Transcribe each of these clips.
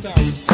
2000.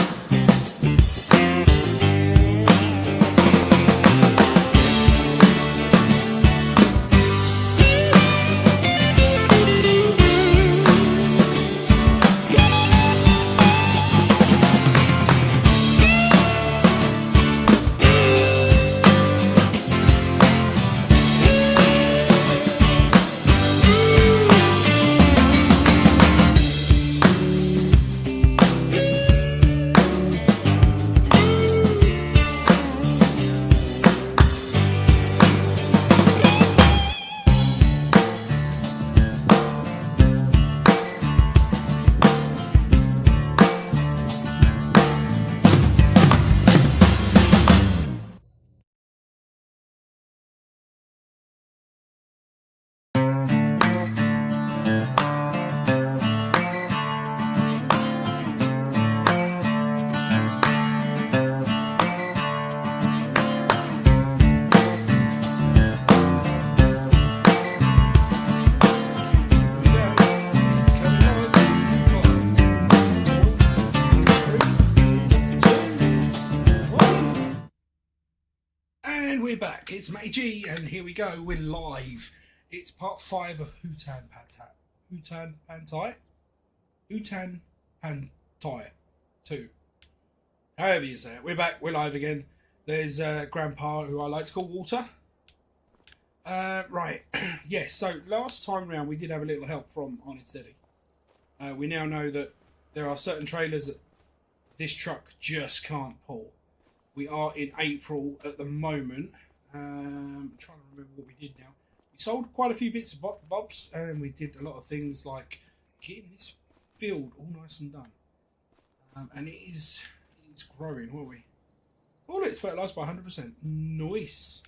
And we're back. It's Matty G, and here we go. We're live. It's part 5 of Hutan Pantai. Hutan Pantai 2. However you say it. We're back. We're live again. There's Grandpa, who I like to call Water. Right. Yes, so last time round we did have a little help from On Its Steady. We now know that there are certain trailers that this truck just can't pull. We are in April at the moment. I'm trying to remember what we did now. We sold quite a few bits of bobs, and we did a lot of things like getting this field all nice and done. And it's growing, won't we? Oh, it's fertilised by 100%. Nice.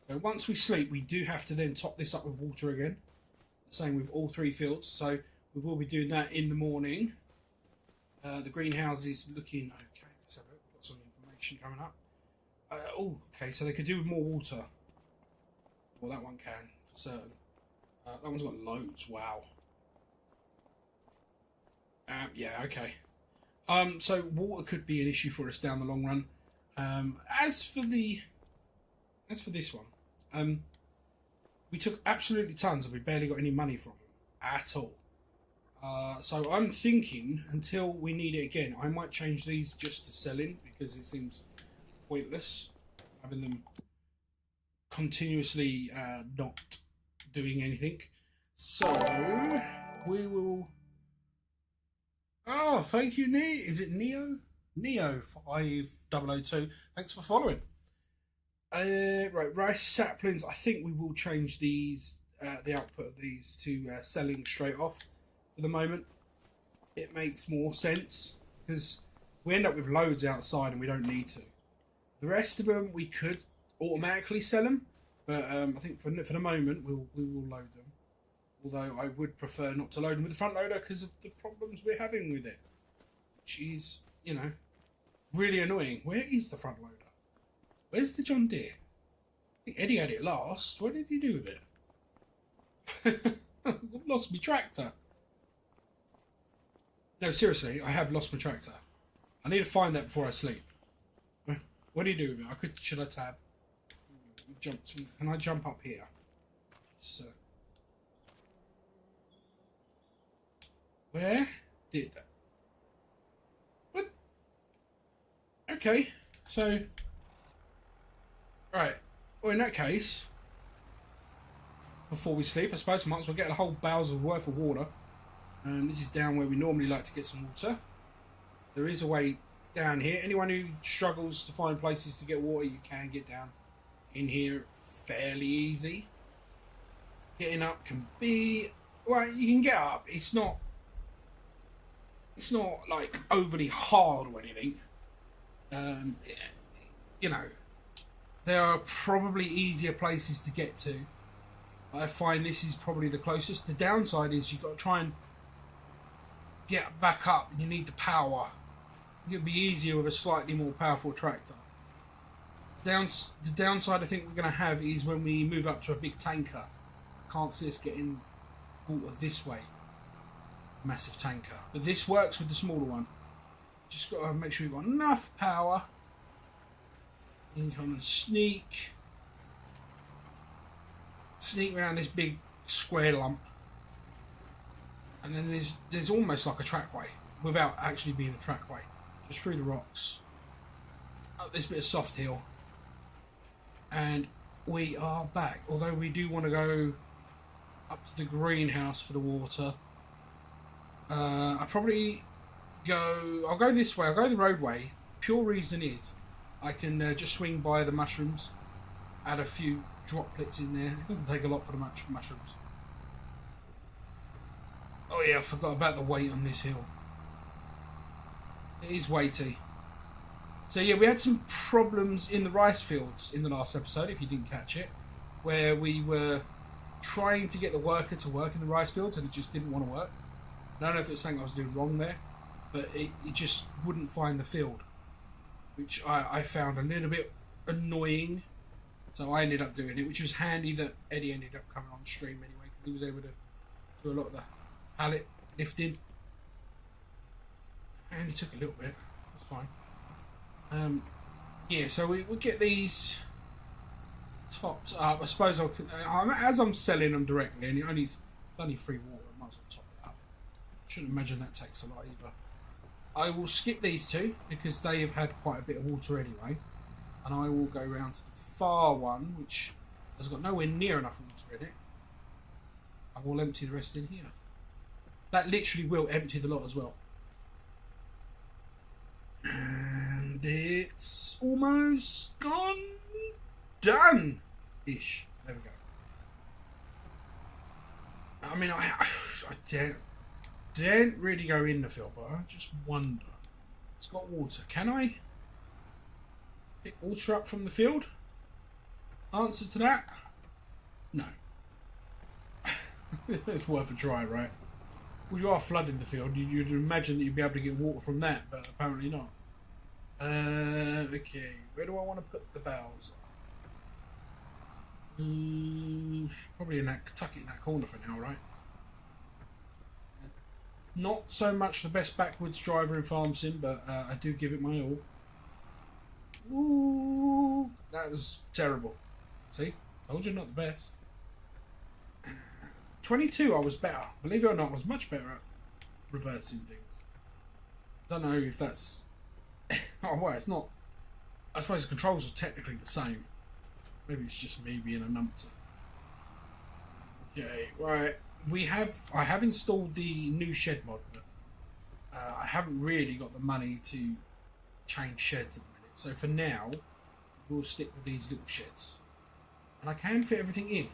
So once we sleep, we do have to then top this up with water again. Same with all 3 fields. So we will be doing that in the morning. The greenhouse is looking okay. Let's have a look. Got some information coming up. Okay, so they could do with more water. Well, that one can, for certain. That one's got loads, wow. Yeah, okay. So water could be an issue for us down the long run. As for this one, we took absolutely tons and we barely got any money from them at all. So I'm thinking until we need it again, I might change these just to selling because it seems pointless having them continuously not doing anything. So we will. Oh, thank you, Is it Neo? Neo5002. Thanks for following. Right, rice saplings. I think we will change these, the output of these to selling straight off for the moment. It makes more sense because we end up with loads outside and we don't need to. The rest of them we could automatically sell them, but I think for the moment we will load them. Although I would prefer not to load them with the front loader because of the problems we're having with it, which is, you know, really annoying. Where is the front loader? Where's the John Deere? I think Eddie had it last. What did he do with it? I've lost my tractor. No, seriously, I have lost my tractor. I need to find that before I sleep. What do you do with it? Should I tab? Can I jump up here? So, where did that? What? Okay, so. Right, well in that case, before we sleep, I suppose, might as well get a whole barrel's worth of water. And this is down where we normally like to get some water. There is a way down here. Anyone who struggles to find places to get water, you can get down in here fairly easy. Getting up can be, well, you can get up. It's not like overly hard or anything. You know. There are probably easier places to get to. I find this is probably the closest. The downside is you've got to try and get back up. You need the power. It'd be easier with a slightly more powerful tractor. The downside I think we're going to have is when we move up to a big tanker. I can't see us getting water this way. Massive tanker. But this works with the smaller one. Just got to make sure we've got enough power. And kind of sneak around this big square lump. And then there's almost like a trackway without actually being a trackway. Just through the rocks. Up this bit of soft hill. And we are back. Although we do want to go up to the greenhouse for the water. I'll probably I'll go this way. I'll go the roadway. Pure reason is I can just swing by the mushrooms. Add a few droplets in there. It doesn't take a lot for the mushrooms. Oh yeah, I forgot about the weight on this hill. It is weighty. So yeah, we had some problems in the rice fields in the last episode, if you didn't catch it, where we were trying to get the worker to work in the rice fields and it just didn't want to work. I don't know if it was something I was doing wrong there, but it just wouldn't find the field, which I found a little bit annoying. So I ended up doing it, which was handy that Eddie ended up coming on stream anyway, because he was able to do a lot of the pallet lifting. And it took a little bit. That's fine. Yeah, so we'll get these topped up. I suppose as I'm selling them directly, and it's only free water, I might as well top it up. Shouldn't imagine that takes a lot either. I will skip these two because they have had quite a bit of water anyway, and I will go round to the far one, which has got nowhere near enough water in it. I will empty the rest in here. That literally will empty the lot as well. And it's almost gone done-ish. There we go. I mean, I daren't really go in the field, but I just wonder. It's got water. Can I pick water up from the field? Answer to that? No. It's worth a try, right? Well, you are flooding the field. You'd imagine that you'd be able to get water from that, but apparently not. Okay, where do I want to put the bowels? Probably tuck it in that corner for now, right? Not so much the best backwards driver in farm sim, but I do give it my all. Ooh, that was terrible. See, told you not the best. 22, I was better. Believe it or not, I was much better at reversing things. I don't know if that's... oh, well, it's not... I suppose the controls are technically the same. Maybe it's just me being a numpty. Okay, right. I have installed the new shed mod, but I haven't really got the money to change sheds at the minute. So for now, we'll stick with these little sheds. And I can fit everything in.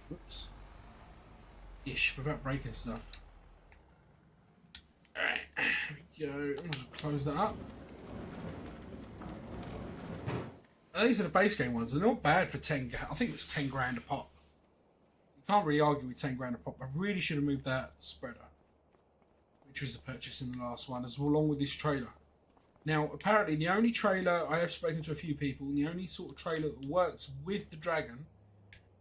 Whoops. Ish, without breaking stuff. Alright, there we go. I'm going to close that up. These are the base game ones. They're not bad for 10. I think it's 10 grand a pop. You can't really argue with 10 grand a pop. I really should have moved that spreader, which was the purchase in the last one, as well, along with this trailer. Now, apparently, the only trailer, I have spoken to a few people, and the only sort of trailer that works with the Dragon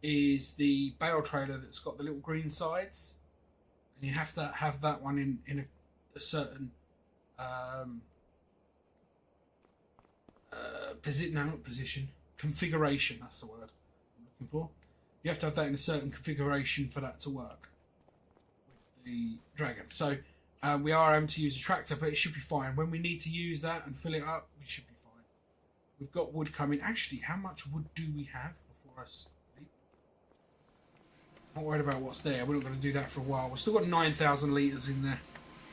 is the bale trailer that's got the little green sides, and you have to have that one in a certain configuration. That's the word I'm looking for. You have to have that in a certain configuration for that to work with the Dragon. So we are able to use a tractor, but it should be fine. When we need to use that and fill it up, we should be fine. We've got wood coming. Actually, how much wood do we have before I sleep? Not worried about what's there. We're not going to do that for a while. We've still got 9,000 litres in there.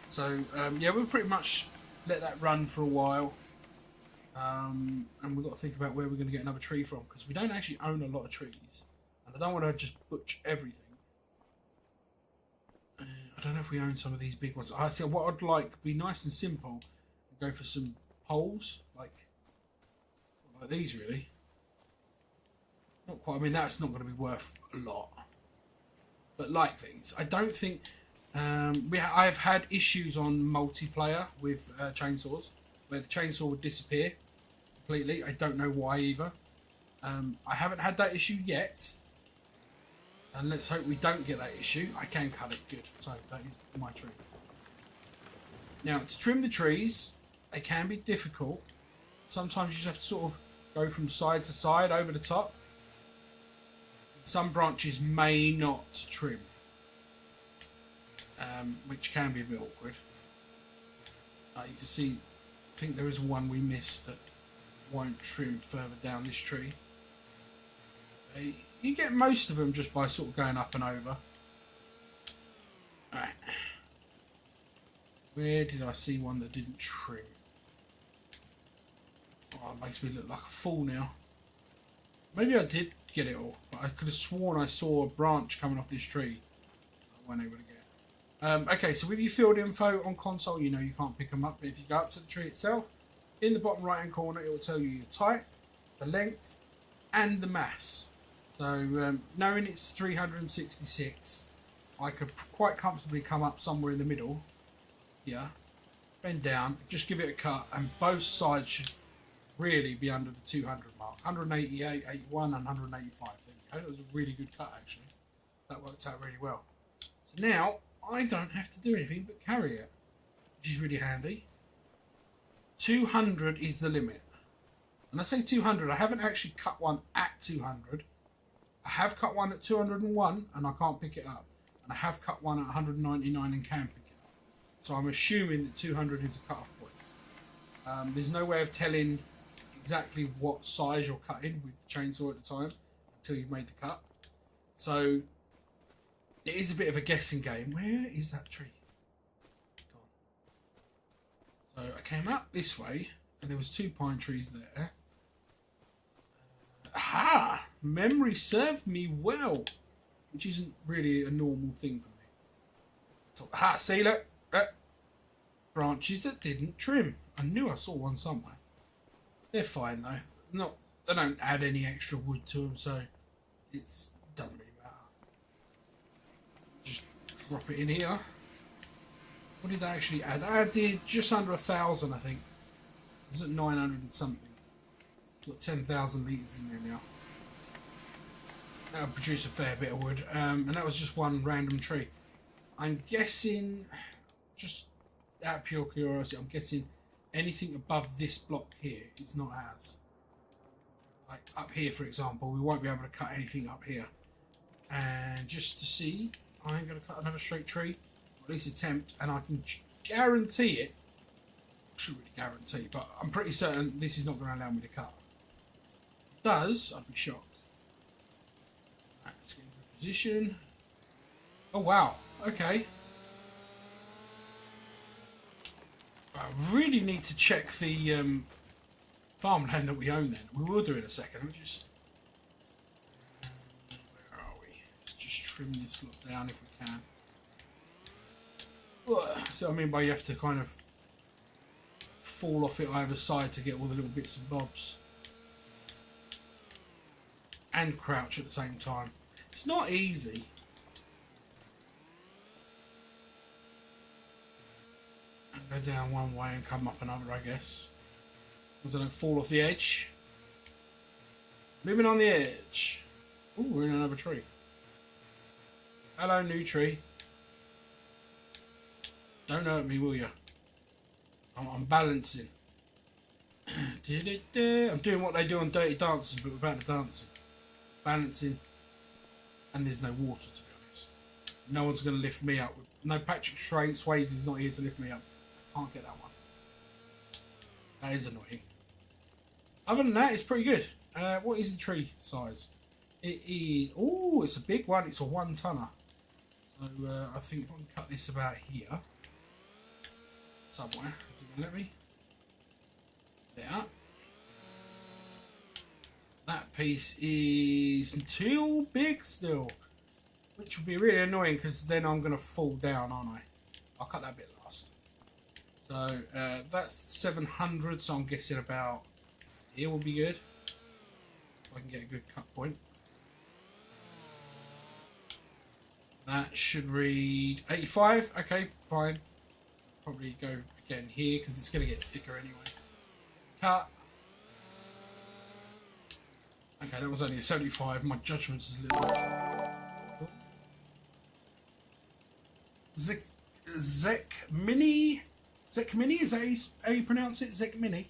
So, yeah, we'll pretty much let that run for a while. And we've got to think about where we're going to get another tree from, because we don't actually own a lot of trees. And I don't want to just butch everything. I don't know if we own some of these big ones. I think what I'd like, be nice and simple, and go for some poles, like these really. Not quite, I mean, that's not going to be worth a lot. But like these, I don't think I've had issues on multiplayer with chainsaws where the chainsaw would disappear completely. I don't know why either. I haven't had that issue yet, and let's hope we don't get that issue. I can cut it good, so that is my tree. Now to trim the trees, They can be difficult. Sometimes you just have to sort of go from side to side over the top. Some branches may not trim, which can be a bit awkward. You can see, I think there is one we missed that won't trim further down this tree. You get most of them just by sort of going up and over. Alright. Where did I see one that didn't trim? Oh, it makes me look like a fool now. Maybe I did get it all, but I could have sworn I saw a branch coming off this tree I wasn't able to get. Okay, so with your field info on console, you know you can't pick them up, but if you go up to the tree itself, in the bottom right hand corner it will tell you your type, the length and the mass. So knowing it's 366, I could quite comfortably come up somewhere in the middle here, bend down, just give it a cut, and both sides should really be under the 200 mark. 188, 81 and 185. There we go. That was a really good cut actually. That worked out really well. So now I don't have to do anything but carry it, which is really handy. 200 is the limit. And I say 200, I haven't actually cut one at 200. I have cut one at 201 and I can't pick it up. And I have cut one at 199 and can pick it up. So I'm assuming that 200 is a cut-off point. There's no way of telling exactly what size you're cutting with the chainsaw at the time until you've made the cut. So it is a bit of a guessing game. Where is that tree? Gone. So I came up this way and there was 2 pine trees there. Aha! Memory served me well, which isn't really a normal thing for me. So, aha, see, look, branches that didn't trim. I knew I saw one somewhere. They're fine though. They don't add any extra wood to them, so it doesn't really matter. Just drop it in here. What did they actually add? I added just under 1,000, I think. It was at 900 and something. Got 10,000 litres in there now. That'll produce a fair bit of wood, and that was just one random tree. I'm guessing, just out of pure curiosity, I'm guessing anything above this block here is not ours. Like up here, for example, we won't be able to cut anything up here. And just to see, I ain't going to cut another straight tree, or at least attempt, and I can guarantee it. I shouldn't really guarantee, but I'm pretty certain this is not going to allow me to cut. If it does, I'd be shocked. Right, let's get into a position. Oh wow, okay. I really need to check the farmland that we own then. We will do in a second. I'll just where are we? Let's just trim this lot down if we can. So I mean by you have to kind of fall off it either side to get all the little bits and bobs. And crouch at the same time. It's not easy. Go down one way and come up another, I guess. Because I don't fall off the edge. Living on the edge. Oh, we're in another tree. Hello, new tree. Don't hurt me, will you? I'm balancing. I'm doing what they do on Dirty Dancing, but without the dancing. Balancing. And there's no water, to be honest. No one's going to lift me up. No, Patrick Swayze's not here to lift me up. Can't get that one. That is annoying. Other than that, it's pretty good. What is the tree size? It is... Oh, it's a big one. It's a 1 tonner. So I think if I can cut this about here. Somewhere. Is it going to let me? There. That piece is too big still. Which would be really annoying because then I'm going to fall down, aren't I? I'll cut that bit last. So that's 700, so I'm guessing about here will be good. If I can get a good cut point. That should read 85. Okay, fine. Probably go again here because it's going to get thicker anyway. Cut. Okay, that was only a 75. My judgment is a little off. Zek Mini Zekmini, is that how you pronounce it? Zekmini?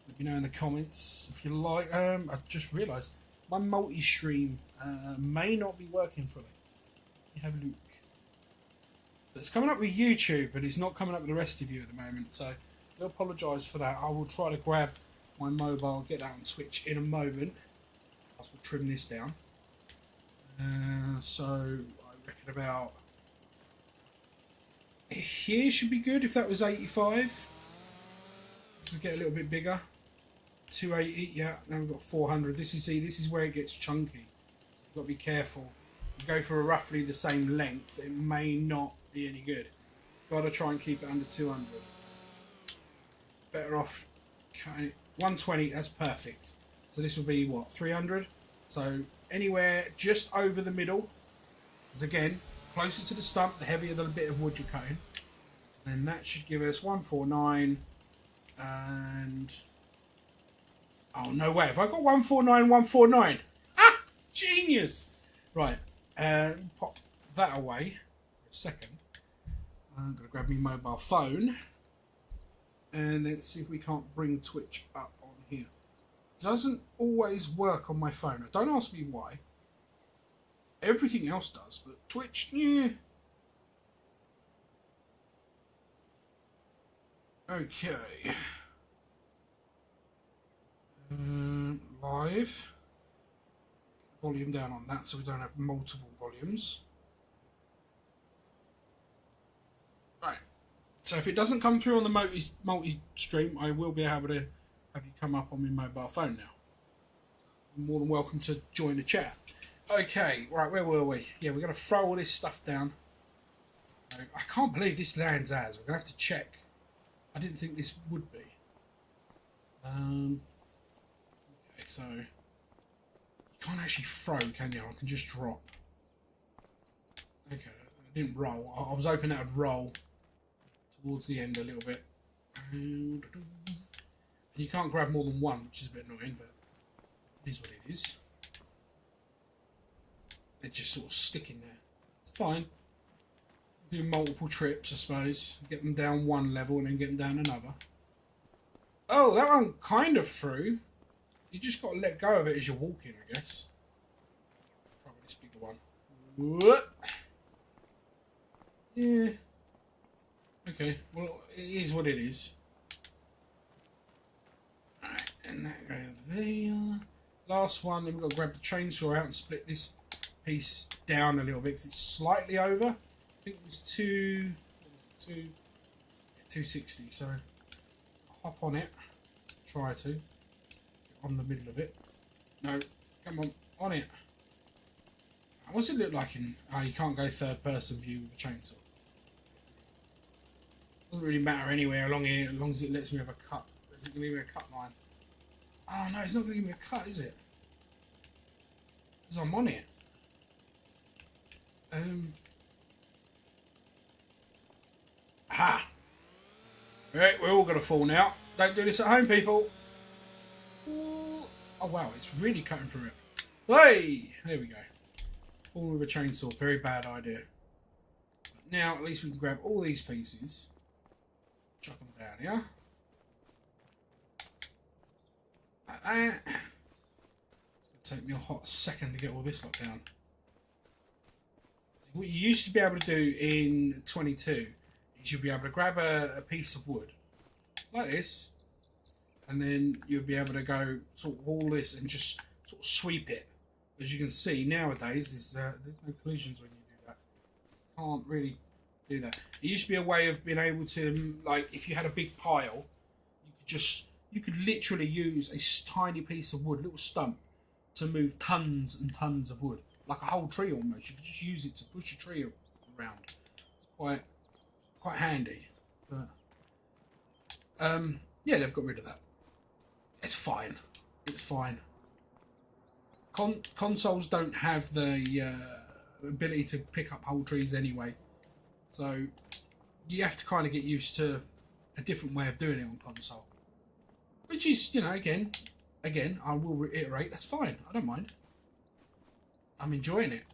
Let me know in the comments if you like. I just realised my multi-stream may not be working fully. Let me have a look. It's coming up with YouTube, but it's not coming up with the rest of you at the moment, so I do apologise for that. I will try to grab my mobile, get that on Twitch in a moment. I will trim this down. So I reckon about here should be good if that was 85. Let's get a little bit bigger. 280, yeah. Now we've got 400. This is where it gets chunky. So you've got to be careful. You go for a roughly the same length, it may not be any good. Got to try and keep it under 200. Better off cutting it. 120. That's perfect. So this will be what, 300. So anywhere just over the middle. Because again, closer to the stump, the heavier the bit of wood you're cutting. And that should give us 149 and oh no way! Have I got 149, 149? Ah, genius! Right, pop that away for a second. I'm gonna grab my mobile phone and let's see if we can't bring Twitch up on here. It doesn't always work on my phone. Don't ask me why. Everything else does, but Twitch, yeah. Okay. Live. Volume down on that so we don't have multiple volumes. Right. So if it doesn't come through on the multi-stream, I will be able to have you come up on my mobile phone now. You're more than welcome to join the chat. Okay, right, where were we? Yeah, we're going to throw all this stuff down. I can't believe this lands as. We're going to have to check. I didn't think this would be. Okay, so you can't actually throw, can you? I can just drop. Okay, I didn't roll. I was hoping that would roll towards the end a little bit. And you can't grab more than one, which is a bit annoying, but it is what it is. They're just sort of sticking there. It's fine. Do multiple trips, I suppose. Get them down one level and then get them down another. Oh, that one kind of through. So you just got to let go of it as you're walking, I guess. Try with this bigger one. Whoop. Yeah. Okay, well, it is what it is. Alright, and that goes there. Last one, then we've got to grab the chainsaw out and split this piece down a little bit because it's slightly over. I think it was 260, so hop on it. Try to get on the middle of it. No, come on it. What's it look like in? Oh, you can't go third person view with a chainsaw. Doesn't really matter anywhere along here as long as it lets me have a cut. Is it going to give me a cut line? Oh no, it's not going to give me a cut, is it? Because I'm on it. Aha! Right, we're all going to fall now. Don't do this at home, people. Ooh. Oh wow, it's really cutting through it. Hey! There we go. Falling with a chainsaw, very bad idea. But now, at least we can grab all these pieces. Chuck them down here. Like that. It's going to take me a hot second to get all this locked down. What you used to be able to do in 22 is you'll be able to grab a piece of wood like this, and then you'll be able to go sort of all this and just sort of sweep it. As you can see nowadays, there's no collisions when you do that. You can't really do that. It used to be a way of being able to, like, if you had a big pile, you could literally use a tiny piece of wood, little stump, to move tons and tons of wood. Like a whole tree almost. You could just use it to push a tree around. It's quite handy. But yeah, they've got rid of that. It's fine. It's fine. Consoles don't have the ability to pick up whole trees anyway, so you have to kind of get used to a different way of doing it on console. Which is, you know, again, I will reiterate, that's fine. I don't mind. I'm enjoying it.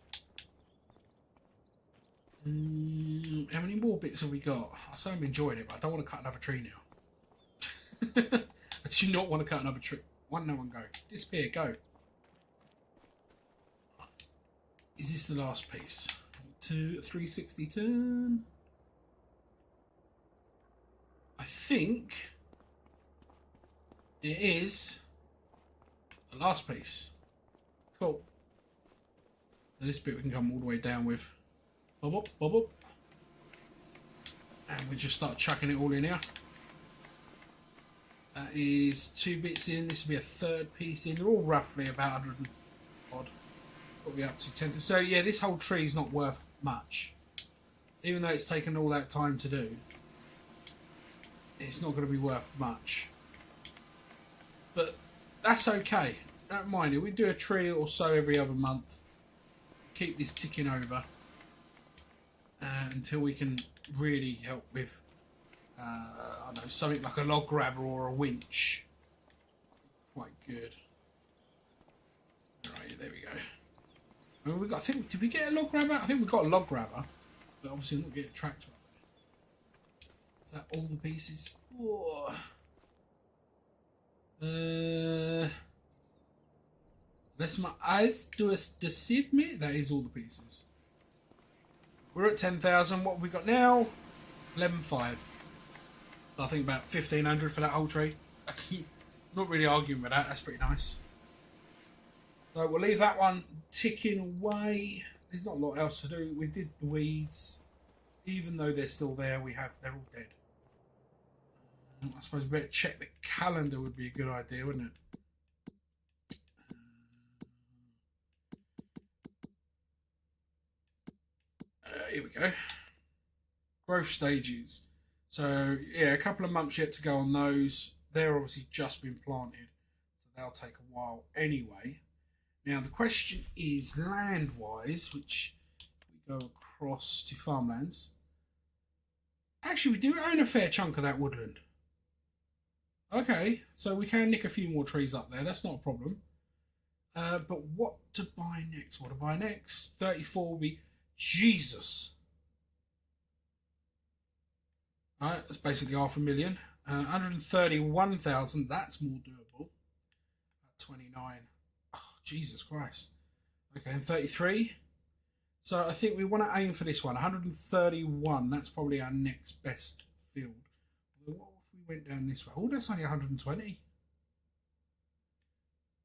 How many many more bits have we got? I say I'm enjoying it, but I don't want to cut another tree now. I do not want to cut another tree. No one go. Disappear, go. Is this the last piece? 360 turn. I think it is the last piece. Cool. So this bit we can come all the way down with. Bob up, bob up. And we just start chucking it all in here. That is 2 bits in. This will be a 3rd piece in. They're all roughly about 100 and odd. What we up to 10. So yeah, this whole tree is not worth much. Even though it's taken all that time to do, it's not going to be worth much. But that's okay. Don't mind it. We do a tree or so every other month. Keep this ticking over until we can really help with I don't know, something like a log grabber or a winch. Quite good. Right, there we go. And we got, I think, did we get a log grabber? I think we got a log grabber, but obviously not getting a tractor up there. Is that all the pieces? Oh. Unless my eyes do deceive me, that is all the pieces. We're at 10,000. What have we got now? 11.5. I think about 1,500 for that whole tree. Not really arguing with that. That's pretty nice. So we'll leave that one ticking away. There's not a lot else to do. We did the weeds. Even though they're still there, they're all dead. I suppose we better check the calendar would be a good idea, wouldn't it? Here we go. Growth stages. So yeah, a couple of months yet to go on those. They're obviously just been planted, so they'll take a while anyway. Now the question is land-wise, which we go across to farmlands. Actually, we do own a fair chunk of that woodland. Okay, so we can nick a few more trees up there. That's not a problem. But what to buy next? What to buy next? 34 will be... Jesus. Alright, that's basically 500,000. 131,000, that's more doable. At 29. Oh, Jesus Christ. Okay, and 33. So I think we want to aim for this one. 131, that's probably our next best field. What if we went down this way? Oh, that's only 120.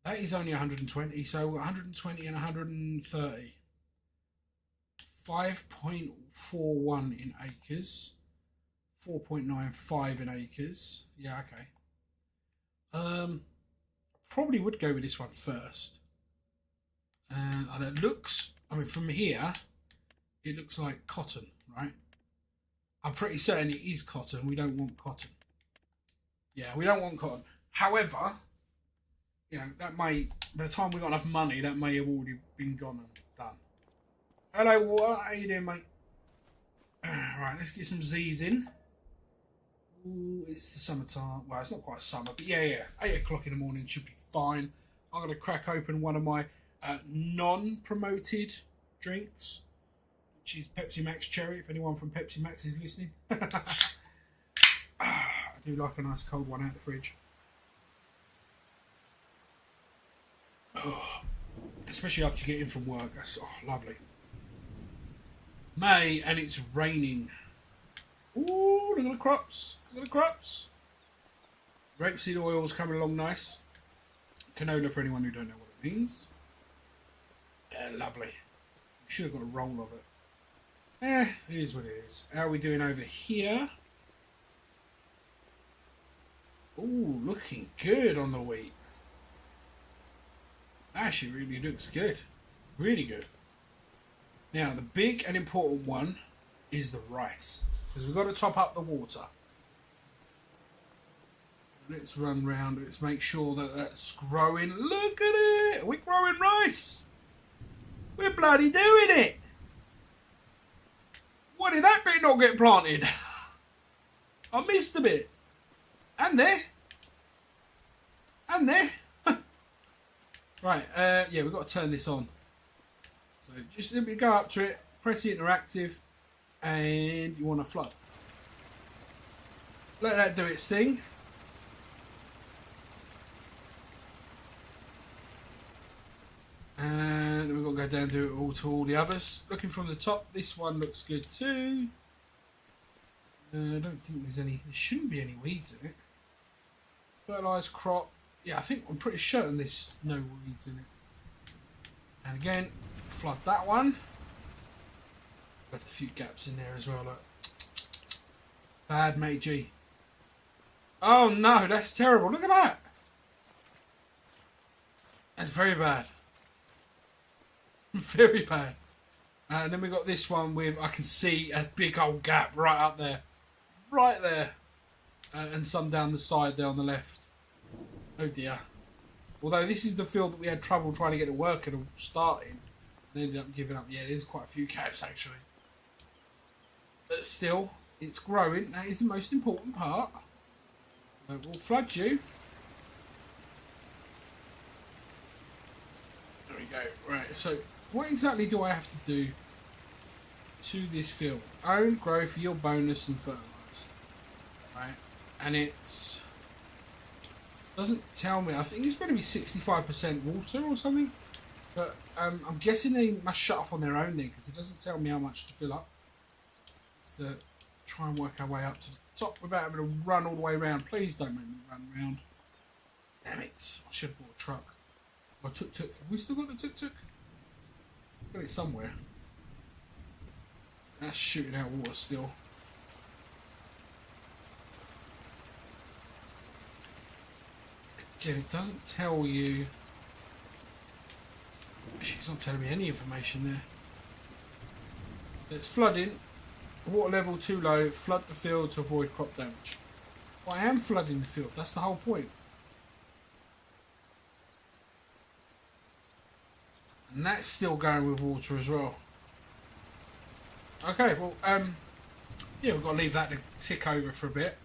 That is only 120, so 120 and 130. 5.41 in acres. 4.95 in acres. Yeah, okay. Probably would go with this one first. And it looks, I mean, from here, it looks like cotton, right? I'm pretty certain it is cotton. We don't want cotton. Yeah, we don't want cotton. However, you know, that may, by the time we got enough money, that may have already been gone and done. Hello, Water. How you doing, mate? Right, let's get some Z's in. Ooh, it's the summertime. Well, it's not quite summer, but yeah. 8 o'clock in the morning should be fine. I'm going to crack open one of my non-promoted drinks, which is Pepsi Max Cherry, if anyone from Pepsi Max is listening. I do like a nice cold one out of the fridge. Oh, especially after you get in from work. That's lovely. May, and it's raining. Ooh, look at the crops. Look at the crops. Rapeseed oil's coming along nice. Canola, for anyone who don't know what it means. Lovely. Should have got a roll of it. It is what it is. How are we doing over here? Ooh, looking good on the wheat. Actually, really looks good. Really good. Now, the big and important one is the rice. Because we've got to top up the water. Let's run round. Let's make sure that that's growing. Look at it. We're growing rice. We're bloody doing it. Why did that bit not get planted? I missed a bit. And there. And there. Right. We've got to turn this on. So just let me go up to it. Press the interactive. and you want to flood. Let that do its thing. And then we've got to go down and do it all to all the others. Looking from the top, this one looks good too. I don't think there shouldn't be any weeds in it. Fertilised crop. Yeah, I'm pretty certain there's no weeds in it. And again, flood that one. Left a few gaps in there as well. Look. Bad, mate G. Oh no, that's terrible. Look at that. That's very bad. Very bad. And then we got this one with, I can see a big old gap right up there. Right there. And some down the side there on the left. Oh dear. Although this is the field that we had trouble trying to get it working and starting. And ended up giving up. Yeah, there's quite a few gaps actually. But still, it's growing. That is the most important part. So we'll flood you. There we go. Right, so what exactly do I have to do to this field? Own, growth, yield bonus, and fertilised. Right, and it's doesn't tell me. I think it's going to be 65% water or something. But I'm guessing they must shut off on their own then, because it doesn't tell me how much to fill up. Let's try and work our way up to the top without having to run all the way around. Please don't make me run around. Damn it! I should have bought a truck. Or tuk-tuk. Have we still got the tuk-tuk? Got it somewhere. That's shooting out water still. Again, it doesn't tell you. Actually, it's not telling me any information there. It's flooding. Water level too low. Flood the field to avoid crop damage. Well, I am flooding the field. That's the whole point. And that's still going with water as well. Okay, well, yeah, we've got to leave that to tick over for a bit.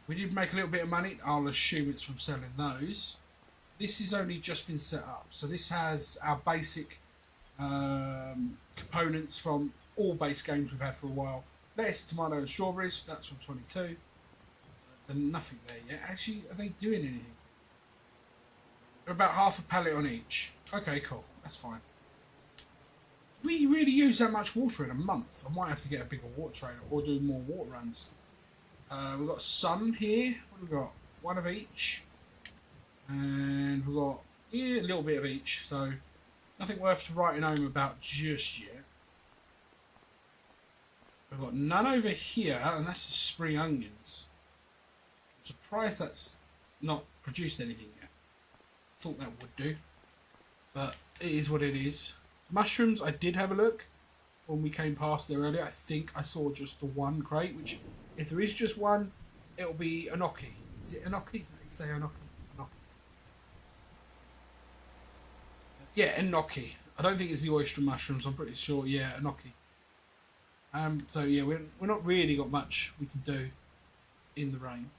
We did make a little bit of money. I'll assume it's from selling those. This has only just been set up. So this has our basic components from all base games we've had for a while. Lettuce, tomato and strawberries. That's from 22. There's nothing there yet. Actually, are they doing anything? They're about half a pallet on each. Okay, cool. That's fine. We really use that much water in a month. I might have to get a bigger water trailer or do more water runs. We've got some here. What have we got? One of each. And we've got a little bit of each. So nothing worth writing home about just yet. We've got none over here, and that's the spring onions. I'm surprised that's not produced anything yet. Thought that would do. But it is what it is. Mushrooms, I did have a look when we came past there earlier. I think I saw just the one crate, which, if there is just one, it'll be enoki. Is it enoki? Is that how you say enoki? Enoki. Yeah, enoki. I don't think it's the oyster mushrooms. I'm pretty sure, yeah, enoki. So yeah, we're not really got much we can do in the rain.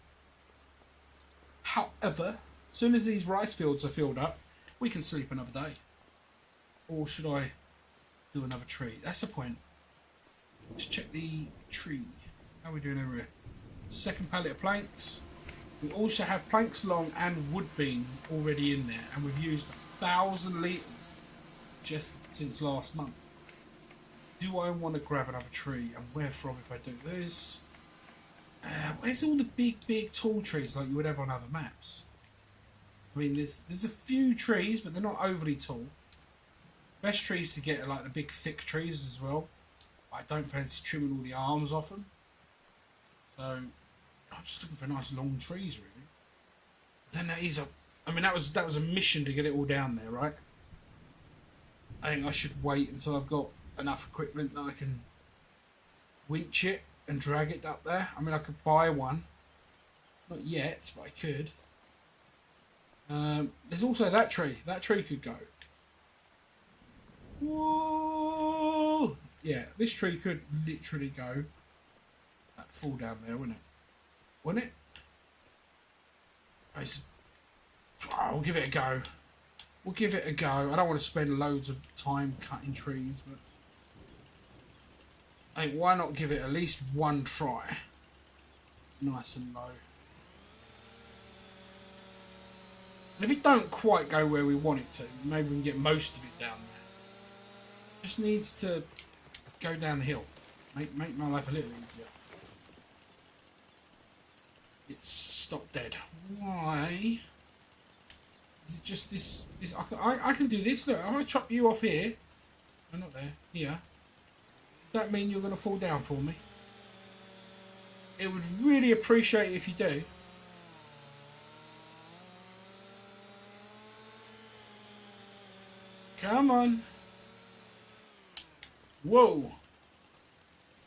However, as soon as these rice fields are filled up, we can sleep another day. Or should I do another tree? That's the point. Let's check the tree. How are we doing over here? Second pallet of planks. We also have planks long and wood beam already in there, and we've used 1,000 litres just since last month. Do I want to grab another tree, and where from if I do? Where's all the big tall trees like you would have on other maps? I mean, there's a few trees, but they're not overly tall. Best trees to get are like the big thick trees as well. I don't fancy trimming all the arms off them. So I'm just looking for nice long trees, really. Then that was a mission to get it all down there, right? I think I should wait until I've got enough equipment that I can winch it and drag it up there. I mean, I could buy one. Not yet, but I could. There's also that tree. That tree could go. Whoa! Yeah, this tree could literally go. That'd fall down there, wouldn't it? Wouldn't it? We'll give it a go. We'll give it a go. I don't want to spend loads of time cutting trees, but Hey, why not give it at least one try? Nice and low. And if it don't quite go where we want it to, maybe we can get most of it down there. Just needs to go down the hill. Make my life a little easier. It's stopped dead. Why? Is it just this I can do this. Look, I'm going to chop you off here. I'm not there. Here. Does that mean you're going to fall down for me? It would really appreciate it if you do. Come on. Whoa.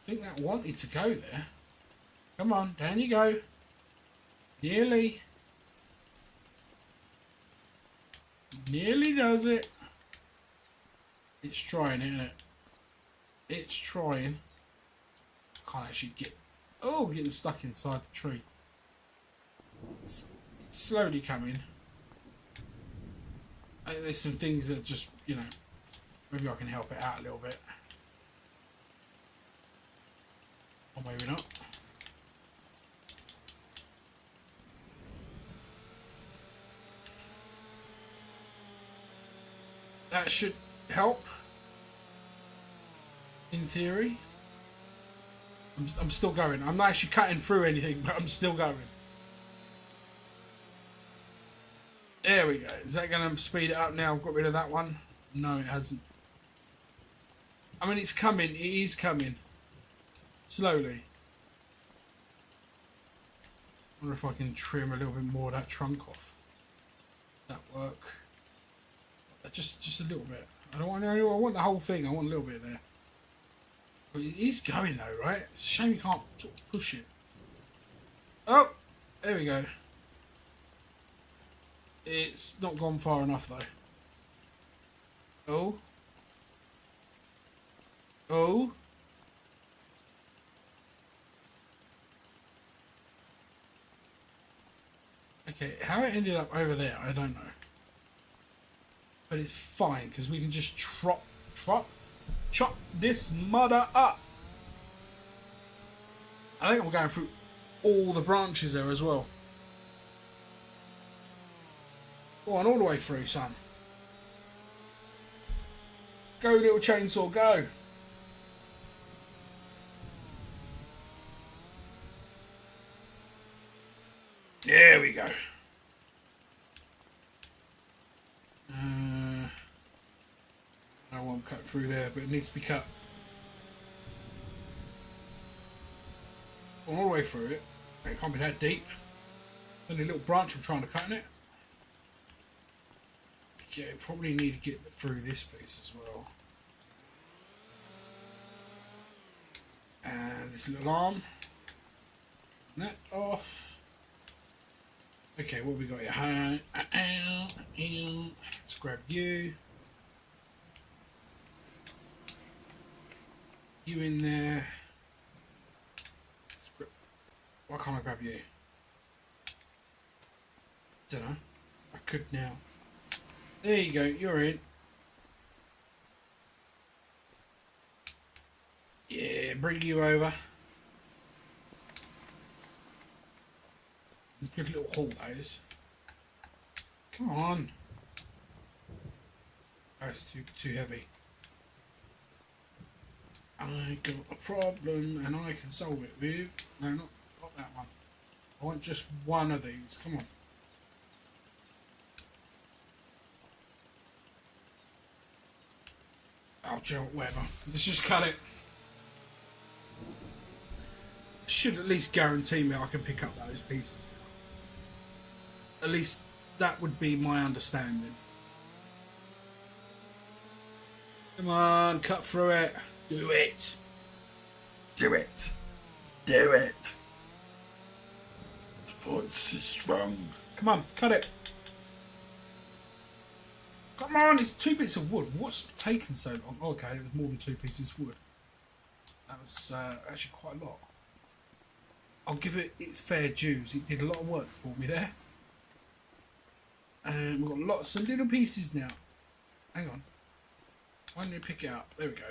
I think that wanted to go there. Come on, down you go. Nearly. Nearly does it. It's trying, isn't it? It's trying. Can't actually get... Oh, I'm getting stuck inside the tree. It's slowly coming. I think there's some things that just, you know, maybe I can help it out a little bit. Or maybe not. That should help. In theory. I'm still going. I'm not actually cutting through anything, but I'm still going. There we go. Is that going to speed it up now? I've got rid of that one. No, it hasn't. I mean, it's coming. It is coming. Slowly. I wonder if I can trim a little bit more of that trunk off. That work. Just a little bit. I don't want. I want the whole thing. I want a little bit there. But it is going though, right? It's a shame you can't sort of push it. Oh, there we go. It's not gone far enough though. Oh. Oh. Okay, how it ended up over there, I don't know. But it's fine, because we can just chop this mother up. I think I'm going through all the branches there as well. Go on, all the way through, son. Go, little chainsaw, go. There we go. I won't cut through there, but it needs to be cut. All the way through it. It can't be that deep. Only a little branch I'm trying to cut in it. Yeah, probably need to get through this piece as well. And this little arm. That off. Okay, what we got here? Let's grab you. You in there. Why can't I grab you? Don't know. I could now. There you go, you're in. Yeah, bring you over. Good little haul, that is. Come on. That's too heavy. I got a problem and I can solve it with... No, not that one. I want just one of these. Come on. Oh, do you know what, whatever. Let's just cut it. Should at least guarantee me I can pick up those pieces now. At least that would be my understanding. Come on, cut through it. Do it. Do it. Do it. The force is strong. Come on, cut it. Come on, it's 2 bits of wood. What's taking so long? Okay, it was more than 2 pieces of wood. That was actually quite a lot. I'll give it its fair dues. It did a lot of work for me there. And we've got lots of little pieces now. Hang on. Why don't you pick it up? There we go.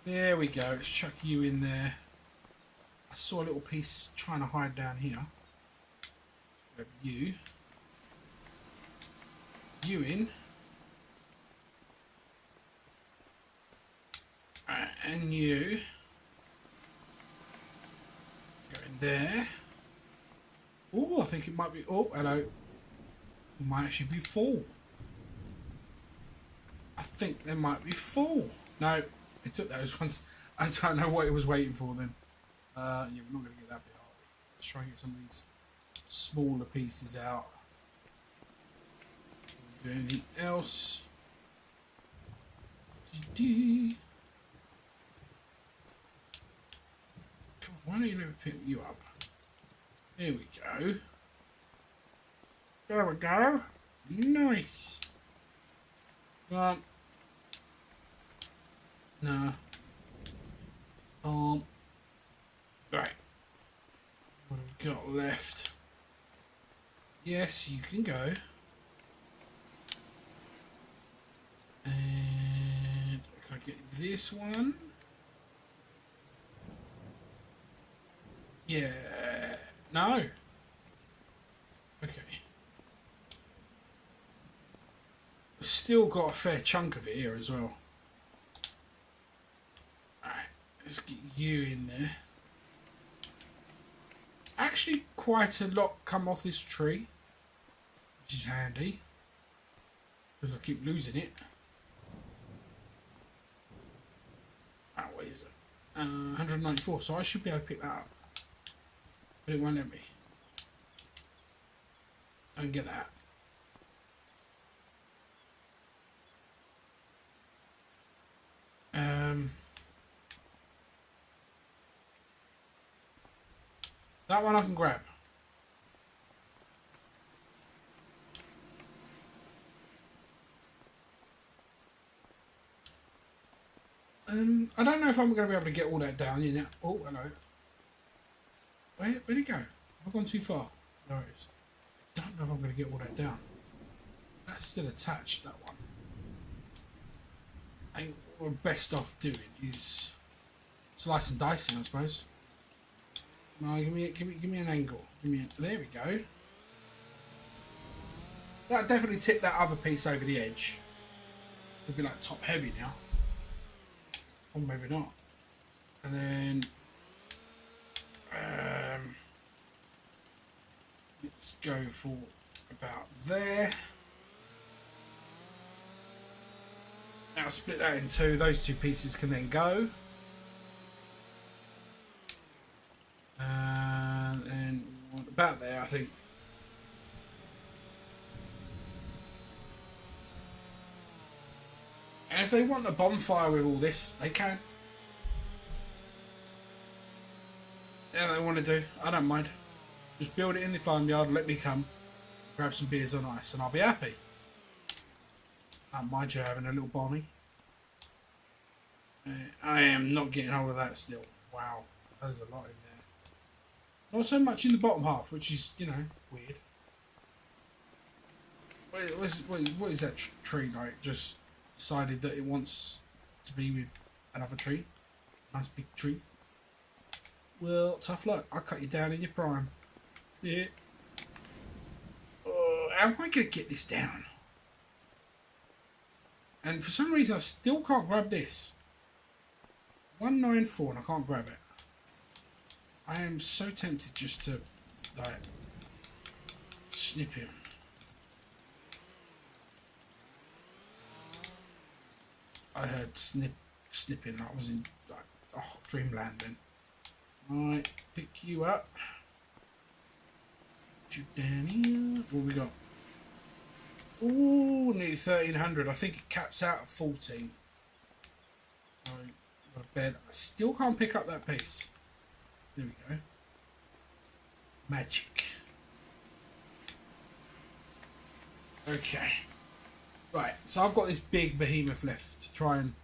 There we go. Let's chuck you in there. I saw a little piece trying to hide down here. Grab you. You in. And you. Go in there. Oh, I think it might be... Oh, hello. It might actually be full. I think there might be full. No, it took those ones. I don't know what it was waiting for then. Yeah, we're not going to get that bit, are we? Let's try and get some of these smaller pieces out. Do anything else? Come on, why don't you let me pick you up? There we go. There we go. Nice. No. Right. What have we got left? Yes, you can go. And can I get this one? Yeah. No. Okay. We've still got a fair chunk of it here as well. Alright, let's get you in there. Actually, quite a lot come off this tree, which is handy because I keep losing it. Oh, what is it? 194, so I should be able to pick that up. But it won't let me. I can get that. That one I can grab. I don't know if I'm going to be able to get all that down in it. Oh, hello. Where'd it go? Have I gone too far? There it is. I don't know if I'm going to get all that down. That's still attached, that one. I think what we're best off doing is slice and dicing, I suppose. No, give me an angle. There we go. That definitely tipped that other piece over the edge. It'll be like top heavy now. Or maybe not. And then let's go for about there. Now split that in two. Those two pieces can then go. And then we want about there, I think. And if they want a bonfire with all this, they can. Yeah, they want to do. I don't mind. Just build it in the farmyard, let me come, grab some beers on ice, and I'll be happy. I don't mind you having a little bonnie. I am not getting hold of that still. Wow, there's a lot in there. Not so much in the bottom half, which is, you know, weird. What is that tree like? Just decided that it wants to be with another tree. Nice big tree. Well, tough luck. I'll cut you down in your prime. Yeah. How am I going to get this down? And for some reason I still can't grab this. 194 and I can't grab it. I am so tempted just to, like, snip him. I heard snipping. I was in, like, dreamland then. Alright, pick you up. Put you down here. What we got? Ooh, nearly 1300. I think it caps out at 14. So, got a bed. I still can't pick up that piece. There we go. Magic. Okay. Right, so I've got this big behemoth left to try and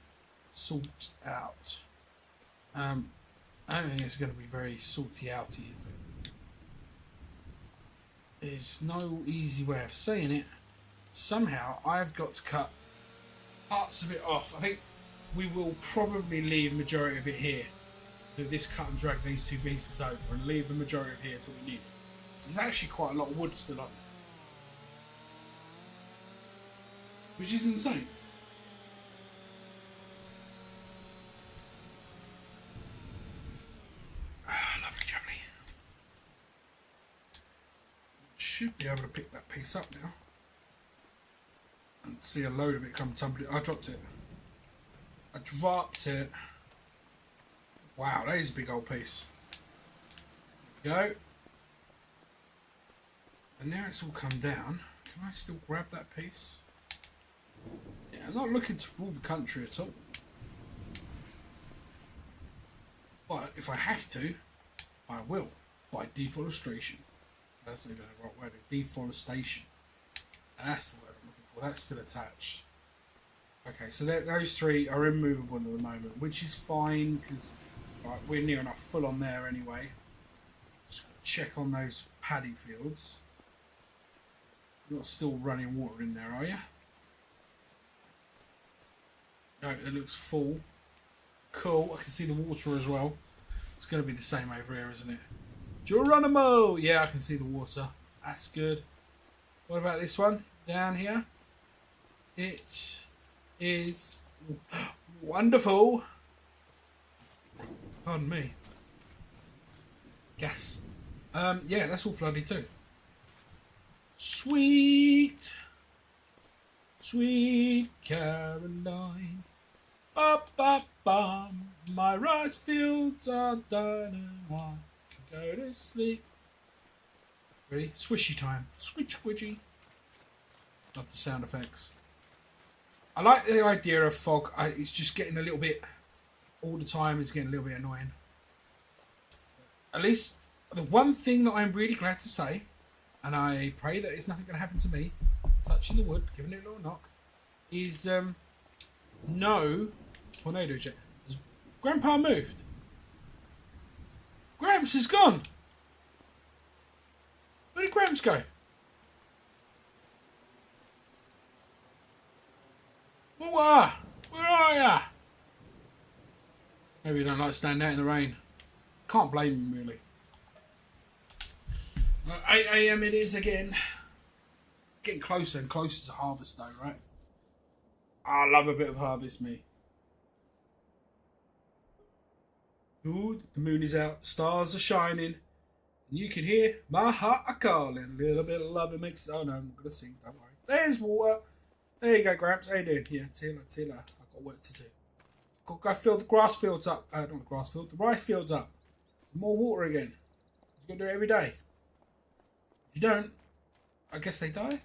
sort out. I don't think it's going to be very salty-outy, is it? There's no easy way of saying it. Somehow, I've got to cut parts of it off. I think we will probably leave majority of it here. Do this cut and drag these two pieces over and leave the majority of here till we need it. So there's actually quite a lot of wood still on there, which is insane. Lovely jubbly. Should be able to pick that piece up now and see a load of it come tumbling. I dropped it. Wow, that is a big old piece. There we go. And now it's all come down. Can I still grab that piece? Yeah, I'm not looking to rule the country at all. But if I have to, I will. By deforestation. That's not even the right word. Deforestation. That's the word I'm looking for. That's still attached. Okay, so those three are immovable at the moment, which is fine because we're near enough full on there anyway. Just got to check on those paddy fields. You're not still running water in there, are you? No, it looks full. Cool, I can see the water as well. It's going to be the same over here, isn't it? Geronimo! Yeah, I can see the water. That's good. What about this one? Down here? It is wonderful. Pardon me. Gas. Yeah, that's all flooded too. Sweet. Sweet Caroline. Ba ba ba. My rice fields are done and I can go to sleep. Ready? Swishy time. Squidge squidgy. Love the sound effects. I like the idea of fog. It's just getting a little bit, all the time, it's getting a little bit annoying. At least, the one thing that I'm really glad to say, and I pray that it's nothing going to happen to me, touching the wood, giving it a little knock, is no tornadoes yet. Has Grandpa moved? Gramps is gone. Where did Gramps go? Whoa, where are ya? Maybe you don't like standing out in the rain. Can't blame him really. 8 AM it is again. Getting closer and closer to harvest though, right? I love a bit of harvest, me. Ooh, the moon is out, stars are shining, and you can hear my heart a calling. A little bit of love it makes. Oh no, I'm gonna sing. Don't worry. There's water. There you go, Gramps. How you doing? Yeah, Tila. I've got work to do. Got to go fill the grass fields up. Not the grass field, the rice fields up. More water again. You've got to do it every day. If you don't, I guess they die.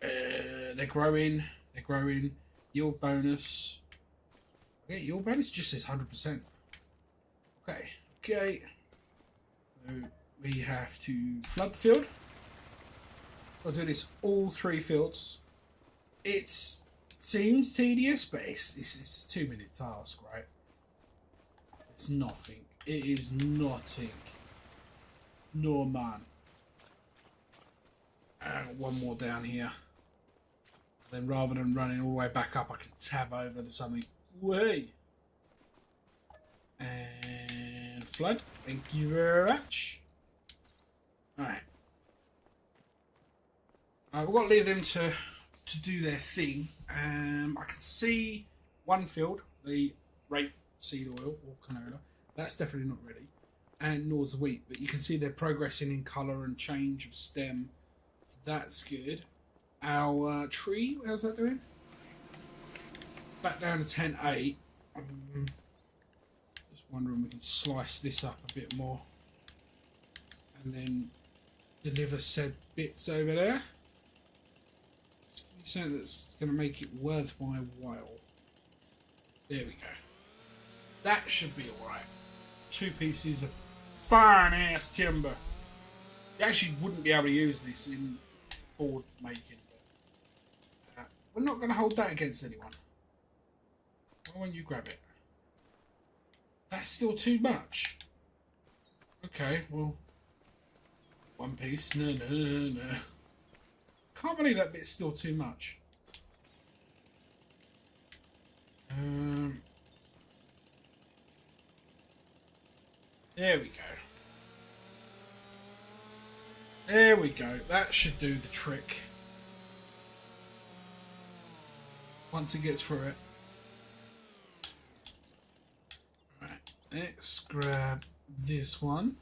They're growing. They're growing. Yield bonus. Okay, yield bonus just says 100%. Okay. Okay. So we have to flood the field. I'll do this all 3 fields. It seems tedious, but it's a 2-minute task, right? It's nothing. It is nothing. No man. And one more down here. Then rather than running all the way back up, I can tab over to something. Way. And flood. Thank you very much. Alright. We've got to leave them to do their thing. I can see one field, the rape seed oil or canola. That's definitely not ready. And nor's the wheat. But you can see they're progressing in colour and change of stem. So that's good. Our tree, how's that doing? Back down to 10.8. Just wondering if we can slice this up a bit more. And then deliver said bits over there. Something that's going to make it worth my while. There we go. That should be alright. 2 pieces of fine ass timber. You actually wouldn't be able to use this in board making. But, we're not going to hold that against anyone. Why won't you grab it? That's still too much. Okay, well. 1 piece. No. Can't believe that bit's still too much. Um, there we go. There we go. That should do the trick. Once it gets through it. Right, let's grab this one.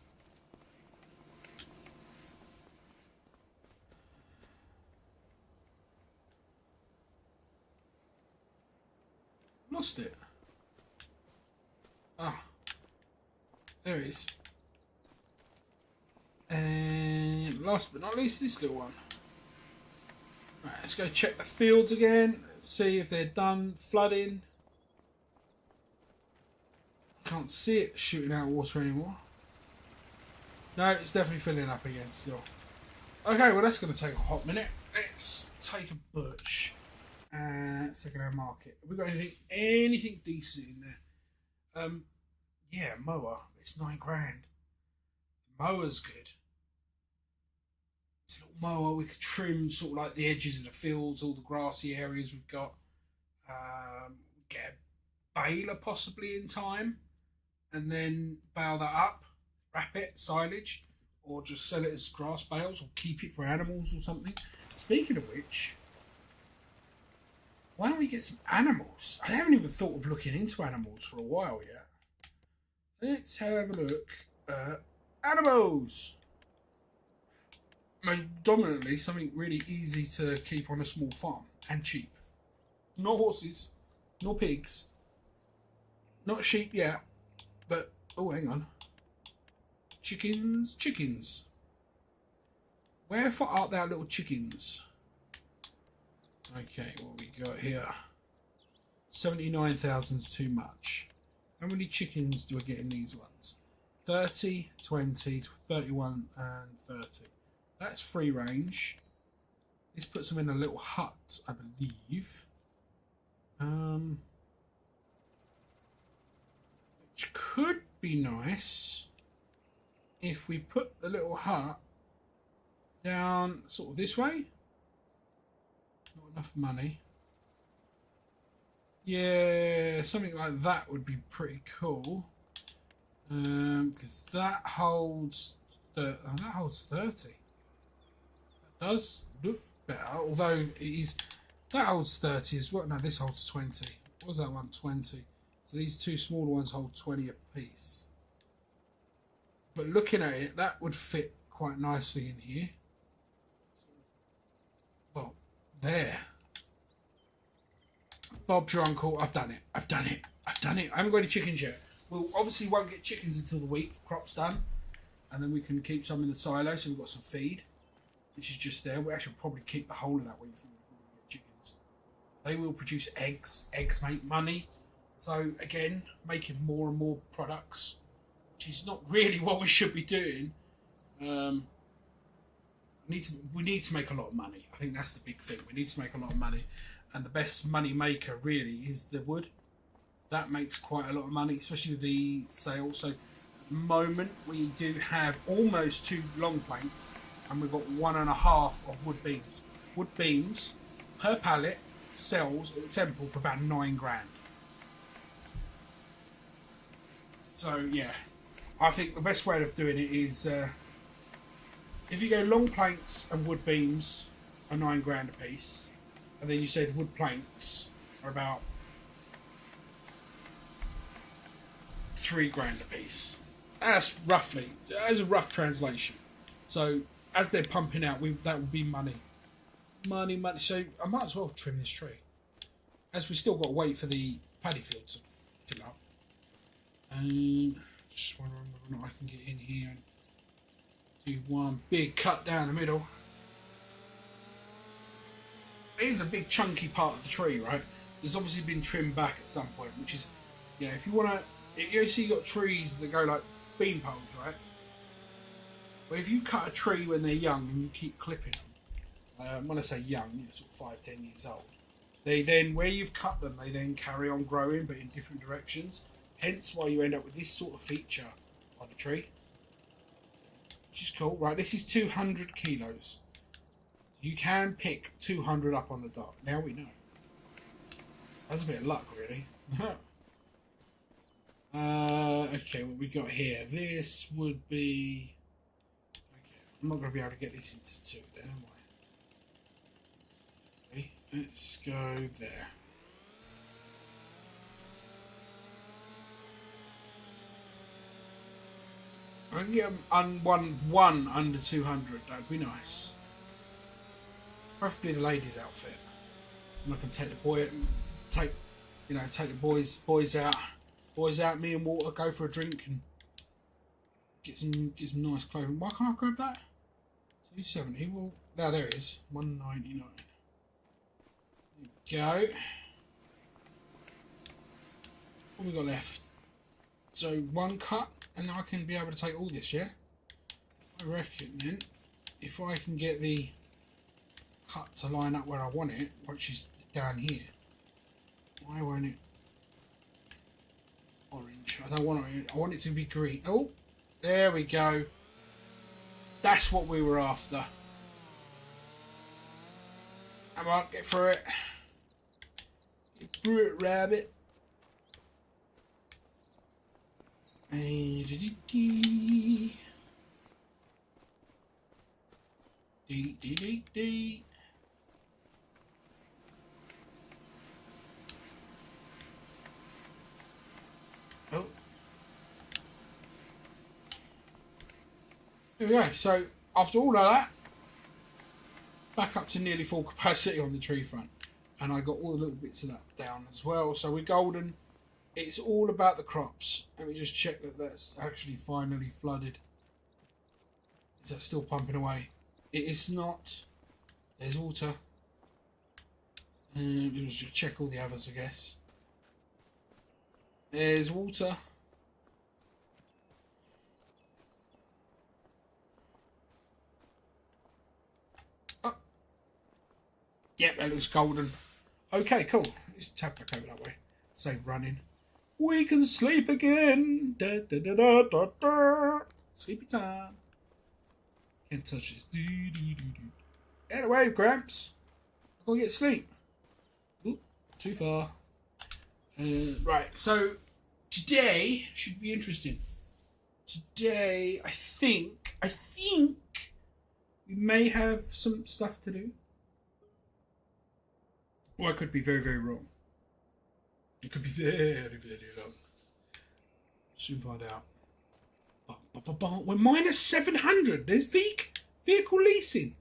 Lost it. Ah, there it is. And last but not least, this little one. Right, let's go check the fields again. Let's see if they're done flooding. Can't see it shooting out water anymore. No, it's definitely filling up again still. Okay, well that's going to take a hot minute. Let's take a butch. Second-hand market. Have we got anything decent in there? Yeah, mower. It's £9 grand. The mower's good. It's a little mower. We could trim sort of like the edges of the fields, all the grassy areas we've got. Get a baler possibly in time, and then bale that up, wrap it, silage, or just sell it as grass bales, or keep it for animals or something. Speaking of which, why don't we get some animals? I haven't even thought of looking into animals for a while yet. Let's have a look at animals. Predominantly something really easy to keep on a small farm and cheap. Not horses, nor pigs, not sheep yet, but oh, hang on. Chickens. Wherefore art thou, little chickens? Okay, what we got here? 79,000's too much. How many chickens do I get in these ones? 30, 20, 31 and 30. That's free range. This puts them in a little hut, I believe. Which could be nice if we put the little hut down sort of this way. Not enough money. Yeah, something like that would be pretty cool. Because that holds 30. That does look better, although it is. That holds 30 as well. No, this holds 20. What was that one? 20. So these two smaller ones hold 20 apiece. But looking at it, that would fit quite nicely in here. Well, there. Bob's your uncle. I've done it. I haven't got any chickens yet. We'll obviously won't get chickens until the week crop's done. And then we can keep some in the silo, so we've got some feed, which is just there. We actually probably keep the whole of that week if we get chickens. They will produce eggs. Eggs make money. So again, making more and more products, which is not really what we should be doing. We need to make a lot of money. I think that's the big thing. We need to make a lot of money. And the best money maker really is the wood. That makes quite a lot of money, especially with the sales. So at the moment we do have almost 2 long planks, and we've got 1.5 of wood beams. Wood beams per pallet sells at the temple for about £9 grand. So yeah, I think the best way of doing it is if you go long planks and wood beams are £9 grand a piece, and then you said wood planks are about £3 grand a piece. That's roughly, as a rough translation. So as they're pumping out, that will be money. Money. So I might as well trim this tree, as we still got to wait for the paddy field to fill up. And just wondering whether or not I can get in here and do one big cut down the middle. It is a big chunky part of the tree, right? It's obviously been trimmed back at some point, which is, yeah, if you want to, you see, you got trees that go like beam poles, right? But if you cut a tree when they're young and you keep clipping them, when I say young, sort of 5-10 years old, they then, where you've cut them, they then carry on growing, but in different directions. Hence why you end up with this sort of feature on the tree, which is cool. Right, this is 200 kilos. So you can pick 200 up on the dot. Now we know. That's a bit of luck, really. Okay, what we got here? This would be... Okay, I'm not going to be able to get this into 2 then, am I? Okay, let's go there. I can get one under 200. That'd be nice. Preferably the ladies' outfit. And I can take the take the boys out. Me and Walter go for a drink and get some nice clothing. Why can't I grab that? 270. Well, there it is. 199. There we go. What we got left? So 1 cut. And I can be able to take all this, yeah? I reckon then, if I can get the cut to line up where I want it, which is down here. Why won't it orange? I don't want it. I want it to be green. Oh, there we go. That's what we were after. Come on, get through it. Get through it, rabbit. D. Oh. There we go. So, after all of that, back up to nearly full capacity on the tree front. And I got all the little bits of that down as well. So, we're golden. It's all about the crops. Let me just check that that's actually finally flooded. Is that still pumping away? It is not. There's water. Let's just check all the others, I guess. There's water. Oh. Yep, that looks golden. Okay, cool. Let's tap back over that way. Say running. We can sleep again. Da, da, da, da, da, da. Sleepy time. Can't touch this. Do, do, do, do. Get away, Gramps. I've got to get sleep. Oop, too far. Right, so today should be interesting. Today, I think we may have some stuff to do. Or I could be very, very wrong. It could be very, very long. Soon find out. We're minus 700. There's vehicle leasing.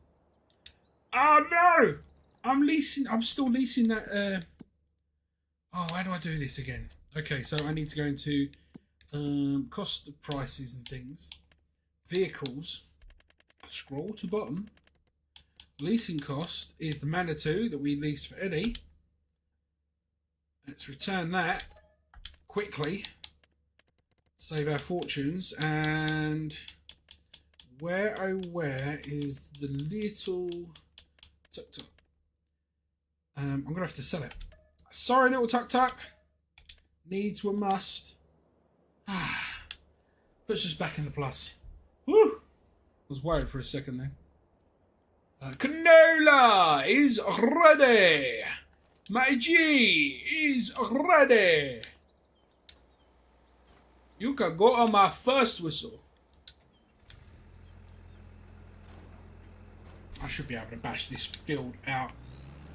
Oh no! I'm still leasing that. Oh, how do I do this again? Okay, so I need to go into cost of prices and things. Vehicles. Scroll to bottom. Leasing cost is the Manitou that we leased for Eddie. Let's return that quickly. Save our fortunes. And where is the little tuk-tuk? I'm going to have to sell it. Sorry, little tuk-tuk. Needs were must. Puts us back in the plus. Woo! Was worried for a second then. Canola is ready. My G is ready. You can go on my first whistle. I should be able to bash this field out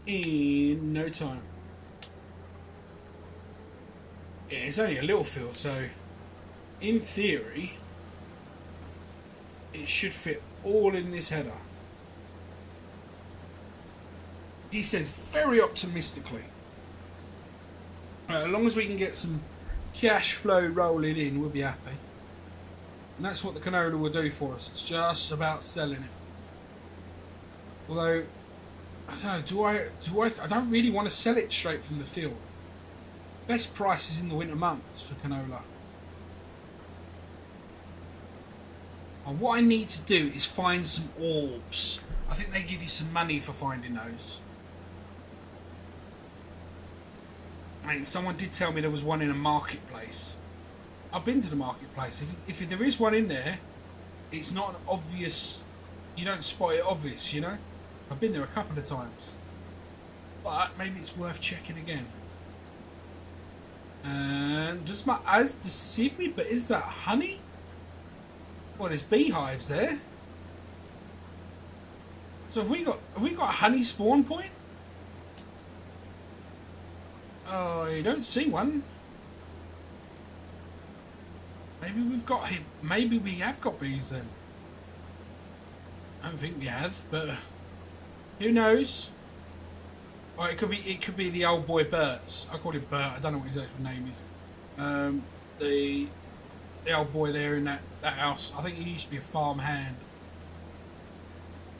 in no time. Yeah, it's only a little field, so in theory it should fit all in this header. He says very optimistically. As long as we can get some cash flow rolling in, we'll be happy. And that's what the canola will do for us. It's just about selling it. Although, I don't know, I don't really want to sell it straight from the field. Best price is in the winter months for canola. And what I need to do is find some orbs. I think they give you some money for finding those. Someone did tell me there was one in a marketplace. I've been to the marketplace. If there is one in there, it's not an obvious. You don't spot it obvious, you know. I've been there a couple of times, but maybe it's worth checking again. And does my eyes deceive me? But is that honey? Well, there's beehives there. So have we got a honey spawn point? Oh, I don't see one. Maybe we have got bees then. I don't think we have, but who knows? Or it could be the old boy Bert's. I call him Bert. I don't know what his actual name is. The old boy there in that house. I think he used to be a farm hand.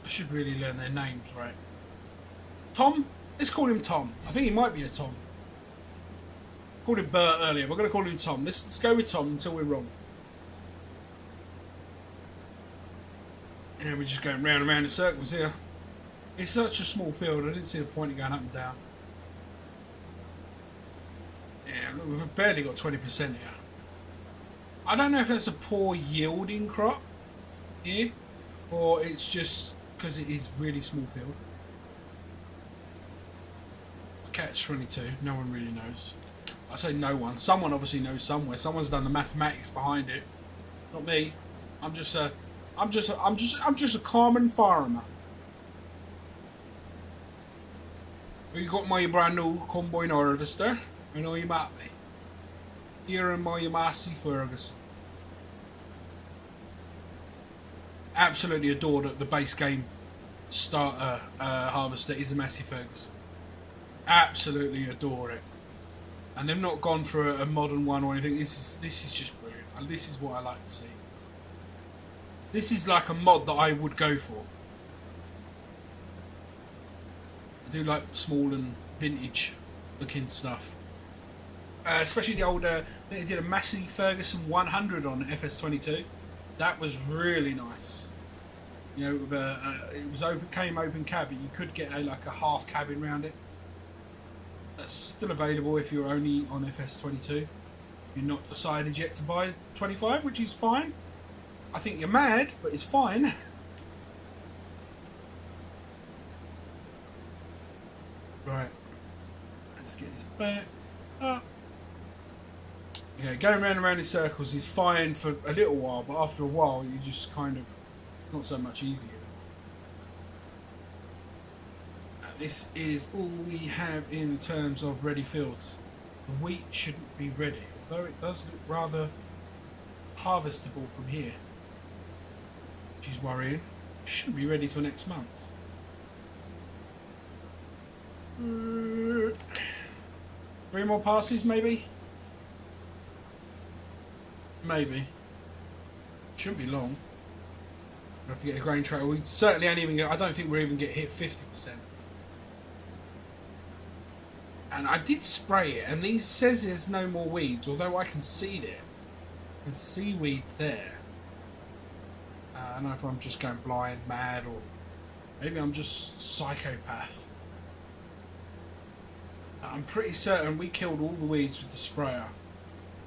I should really learn their names, right? Tom? Let's call him Tom. I think he might be a Tom. Called him Bert earlier. We're going to call him Tom. Let's go with Tom until we're wrong. Yeah, we're just going round and round in circles here. It's such a small field. I didn't see the point of going up and down. Yeah, look, we've barely got 20% here. I don't know if that's a poor yielding crop here, or it's just because it is really small field. It's catch 22. No one really knows. I say no one. Someone obviously knows somewhere. Someone's done the mathematics behind it. Not me. I'm just a common farmer. You got my brand new combine harvester. I know you might be. Here in my Massey Ferguson. Absolutely adore the base game starter harvester is a Massey Ferguson. Absolutely adore it. And they've not gone for a modern one or anything. This is just brilliant. And this is what I like to see. This is like a mod that I would go for. I do like small and vintage looking stuff. Especially the older, I think they did a Massey Ferguson 100 on FS22. That was really nice. You know, it was came open cab, but you could get like a half cabin round it. That's still available if you're only on FS22. You're not decided yet to buy 25, which is fine. I think you're mad, but it's fine. Right, let's get this back up. Yeah, going round and round in circles is fine for a little while, but after a while you just kind of, not so much easier. This is all we have in terms of ready fields. The wheat shouldn't be ready, although it does look rather harvestable from here, which is worrying. It shouldn't be ready till next month. 3 more passes, maybe? Maybe. Shouldn't be long. We'll have to get a grain trailer. We certainly ain't even I don't think we're even get hit 50%. And I did spray it, and these says there's no more weeds, although I can see it. I can see weeds there. I don't know if I'm just going blind, mad, or maybe I'm just psychopath. I'm pretty certain we killed all the weeds with the sprayer.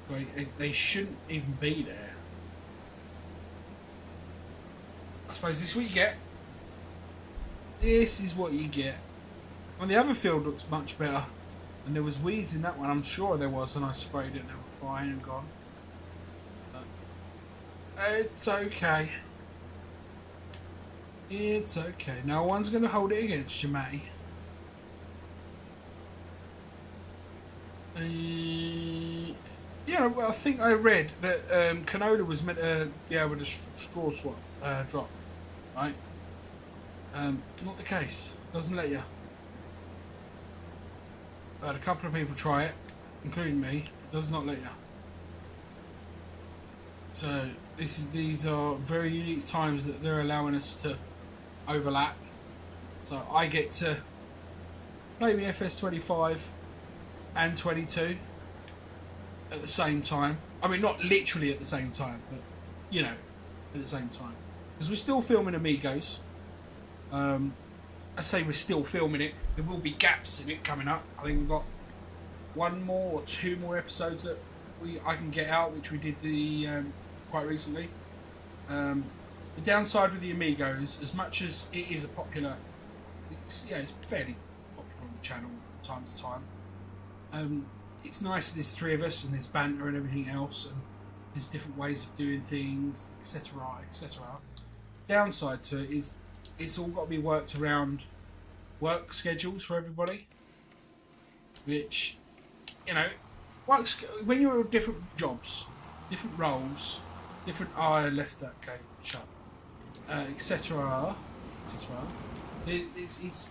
So they shouldn't even be there. I suppose this is what you get. This is what you get. And the other field looks much better. And there was weeds in that one, I'm sure there was, and I sprayed it and they were fine and gone. But it's okay. It's okay. No one's going to hold it against you, Matty. Yeah, well, I think I read that canola was meant to be able to straw swap, drop, right? Not the case. Doesn't let you. I had a couple of people try it, including me. It does not let you. So these are very unique times that they're allowing us to overlap. So I get to play the FS25 and 22 at the same time. I mean, not literally at the same time, but you know, at the same time. Because we're still filming Amigos. I say we're still filming it. There will be gaps in it coming up. I think we've got 1 more or 2 more episodes that I can get out, which we did quite recently. The downside with the Amigos, as much as it is a popular, it's fairly popular on the channel from time to time. it's nice that there's three of us and there's banter and everything else, and there's different ways of doing things, etc., etc. Downside to it is it's all got to be worked around work schedules for everybody, which, you know, when you're at different jobs, different roles, different. Oh, I left that gate shut, etc., etc. It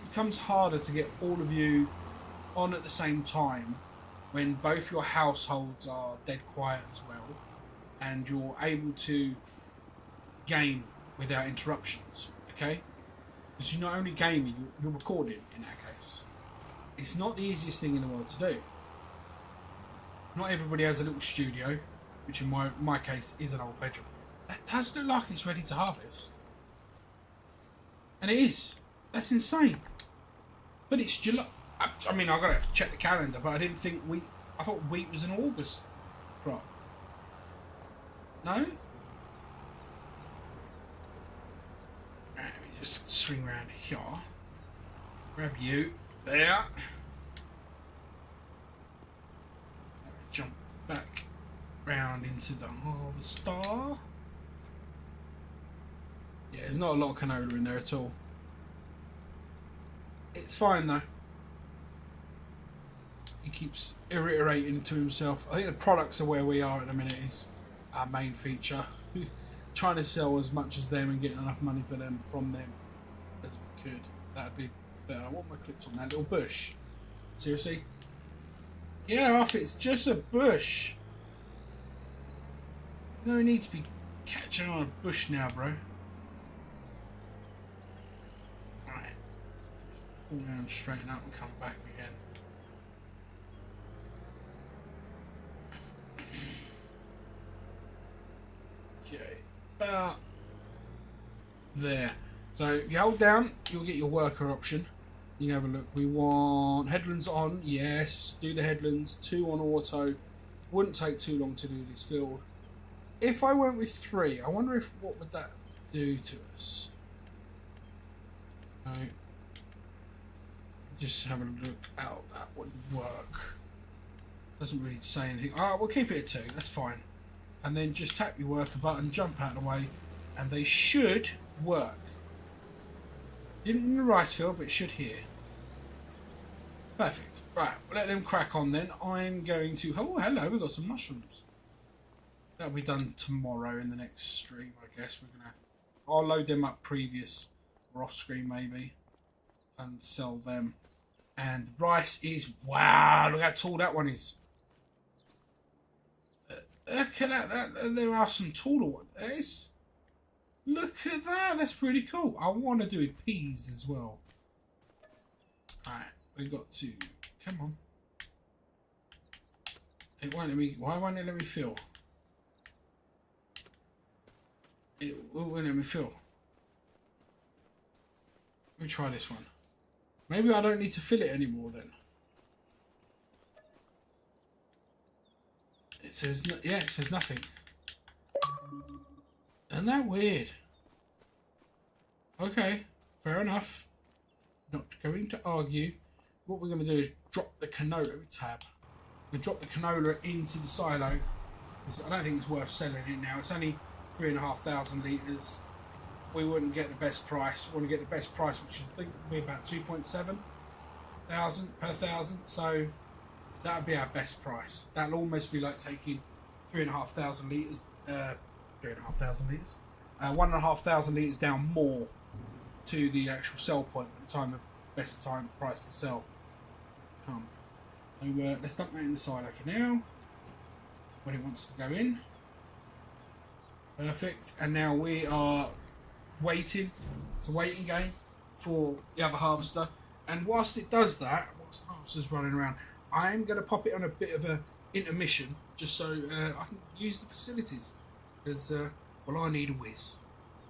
becomes harder to get all of you on at the same time when both your households are dead quiet as well, and you're able to game without interruptions. Okay, because you're not only gaming, you're recording in that case. It's not the easiest thing in the world to do. Not everybody has a little studio, which in my case is an old bedroom. That does look like it's ready to harvest. And it is. That's insane. But it's July. I mean, I've got to have to check the calendar, but I didn't think wheat. I thought wheat was an August crop. No? Right, let me just swing around here. Grab you. There. Jump back round into the harvester. Yeah, there's not a lot of canola in there at all. It's fine though. He keeps reiterating to himself. I think the products are where we are at the minute is our main feature. Trying to sell as much as them and getting enough money for them from them as we could. That'd be better. What am I clicked on? That little bush. Seriously? Get off, it's just a bush. No need to be catching on a bush now, bro. Right. Pull around, straighten up and come back again. Okay, about there. So if you hold down, you'll get your worker option. You can have a look. We want headlands on. Yes, do the headlands. 2 on auto. Wouldn't take too long to do this field. If I went with 3, I wonder if what would that do to us. Right. Just have a look out. That wouldn't work. Doesn't really say anything. Alright, we'll keep it at 2. That's fine. And then just tap your worker button, jump out of the way, and they should work. Didn't in the rice field, but it should here. Perfect. Right, we'll let them crack on then. I'm going to... Oh, hello, we've got some mushrooms. That'll be done tomorrow in the next stream, I guess. We're gonna... I'll load them up previous or off screen maybe and sell them. And the rice is... Wow, look how tall that one is. Look at that. There are some taller ones. Look at that. That's pretty cool. I want to do with peas as well. Alright, we got to... Come on. It won't let me... Why won't it let me fill? It won't let me fill. Let me try this one. Maybe I don't need to fill it anymore then. It says... Yeah, it says nothing. Isn't that weird? Okay, fair enough. Not going to argue. What we're going to do is drop the canola tab. We drop the canola into the silo. I don't think it's worth selling it now. It's only 3,500 litres. We wouldn't get the best price. We want to get the best price, which I think would be about 2.7 thousand per thousand. So that would be our best price. That'll almost be like taking 3,500 litres. 3,500 litres. 1,500 litres down more to the actual sell point at the time, the best time price to sell. So let's dump that in the silo for now when it wants to go in. Perfect. And now we are waiting. It's a waiting game for the other harvester. And whilst it does that, whilst the harvester's running around, I'm going to pop it on a bit of a intermission just so I can use the facilities. Because, well, I need a whiz.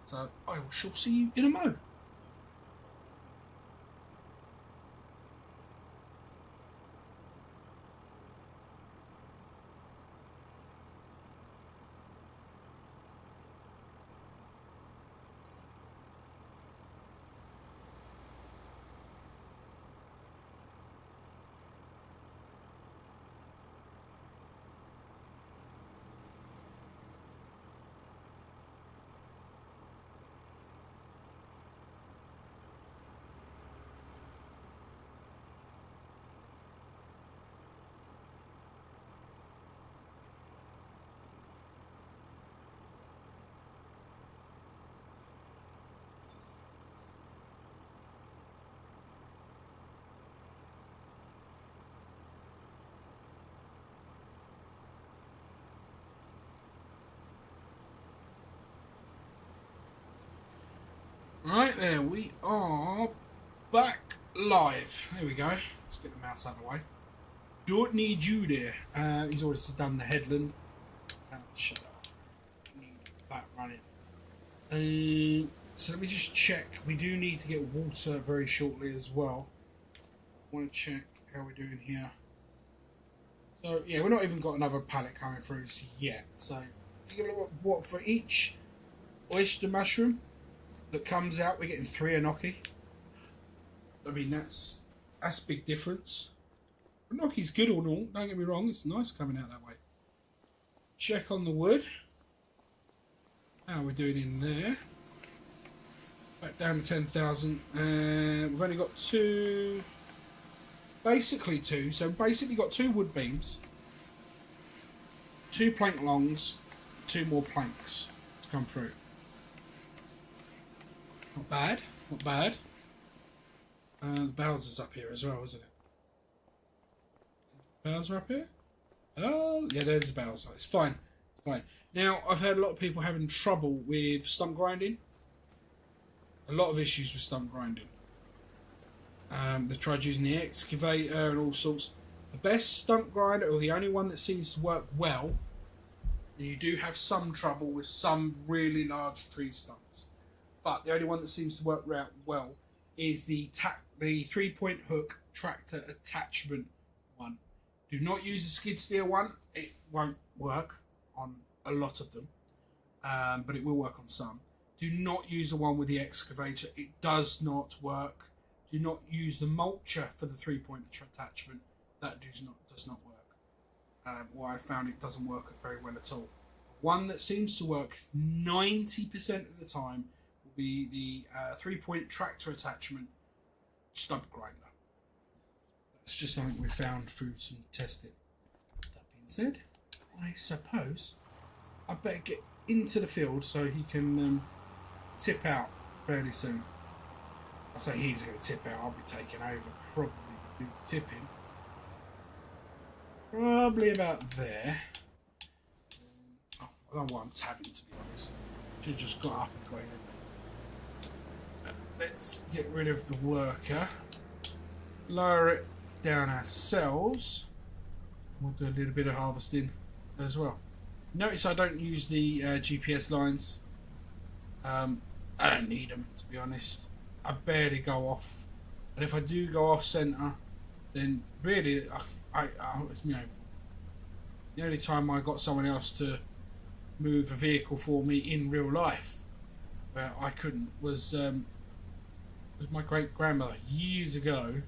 So I shall see you in a mo. Right there, we are back live. There we go. Let's get the mouse out of the way. Don't need you there. He's already done the headland. Shut up. Need that running. So let me just check. We do need to get water very shortly as well. I want to check how we're doing here. So yeah, we're not even got another pallet coming through yet. So you look at what for each oyster mushroom that comes out, we're getting 3 enoki. I mean that's a big difference. Enoki's good or not, don't get me wrong, it's nice coming out that way. Check on the wood. How we're doing in there. Back down to 10,000. We've only got 2, basically 2. So basically got 2 wood beams, 2 plank longs, 2 more planks to come through. Not bad, not bad. The Bowser's up here as well, isn't it? Bowser up here? Oh, yeah, there's the Bowser. It's fine. It's fine. Now, I've heard a lot of people having trouble with stump grinding. A lot of issues with stump grinding. They've tried using the excavator and all sorts. The best stump grinder, or the only one that seems to work well, and you do have some trouble with some really large tree stumps, but the only one that seems to work well is the 3-point hook tractor attachment one. Do not use the skid steer one. It won't work on a lot of them, but it will work on some. Do not use the one with the excavator. It does not work. Do not use the mulcher for the 3-point attachment. That does not work. Or I found it doesn't work very well at all. One that seems to work 90% of the time will be the 3-point tractor attachment stump grinder. That's just something we found through some testing. That being said, I suppose I better get into the field so he can tip out fairly soon. I say he's going to tip out, I'll be taking over, probably do the tipping. Probably about there. I don't know why I'm tabbing, to be honest. Should have just got up and gone in. Let's get rid of the worker. Lower it down ourselves. We'll do a little bit of harvesting as well. Notice I don't use the GPS lines. I don't need them, to be honest. I barely go off, and if I do go off centre, then really, it's my own fault. The only time I got someone else to move a vehicle for me in real life, where I couldn't, was my great grandmother years ago.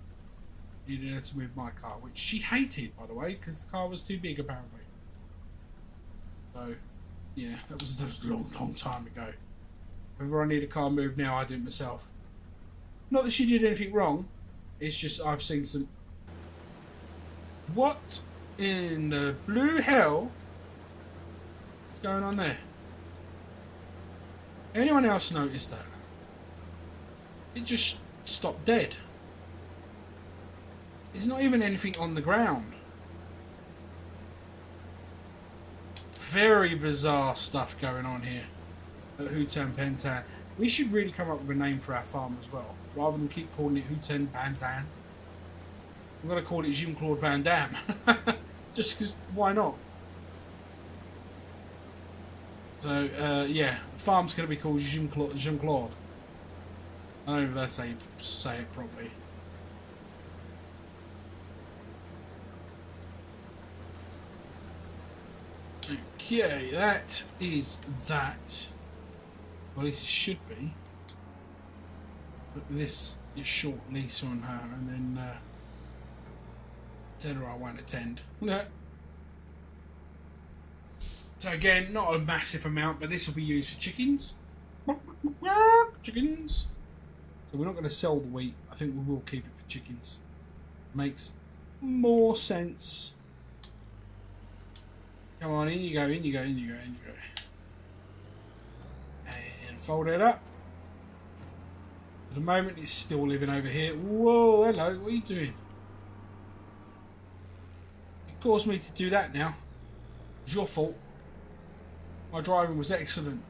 Needed her to move my car, which she hated, by the way, because the car was too big apparently. So, yeah, that was a long time ago. Whenever I need a car moved now, I do it myself. Not that she did anything wrong. It's just I've seen some. What in the blue hell is going on there? Anyone else noticed that? It just stopped dead. There's not even anything on the ground. Very bizarre stuff going on here at Hutan Pantai. We should really come up with a name for our farm as well, rather than keep calling it Hutan Pantai. I'm going to call it Jean-Claude Van Damme. Just because, why not? So, yeah, the farm's going to be called Jean-Claude. I don't know if that's how you say it properly. Okay, that is that. Well, at least it should be. But this is short lease on her, and then tell her I won't attend. Yeah. So again, not a massive amount, but this will be used for chickens. Chickens. So we're not going to sell the wheat. I think we will keep it for chickens. Makes more sense. Come on, in you go, in you go, in you go, in you go. And fold it up. For the moment, it's still living over here. Whoa, hello, what are you doing? It caused me to do that now. It's your fault. My driving was excellent.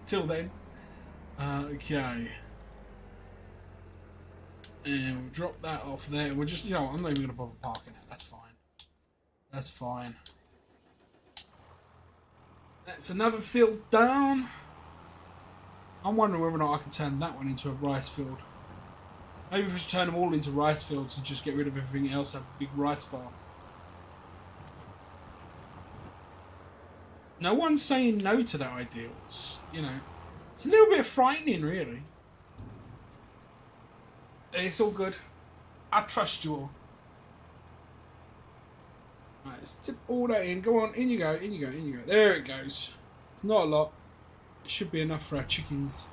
Till then. Okay. And we'll drop that off there. We'll just, I'm not even going to bother parking it. That's fine. That's fine. That's another field down. I'm wondering whether or not I can turn that one into a rice field. Maybe if we should turn them all into rice fields and just get rid of everything else, have a big rice farm. No one's saying no to that idea. It's, it's a little bit frightening, really. It's all good. I trust you all. Right, let's tip all that in. Go on, in you go, in you go, in you go. There it goes. It's not a lot. It should be enough for our chickens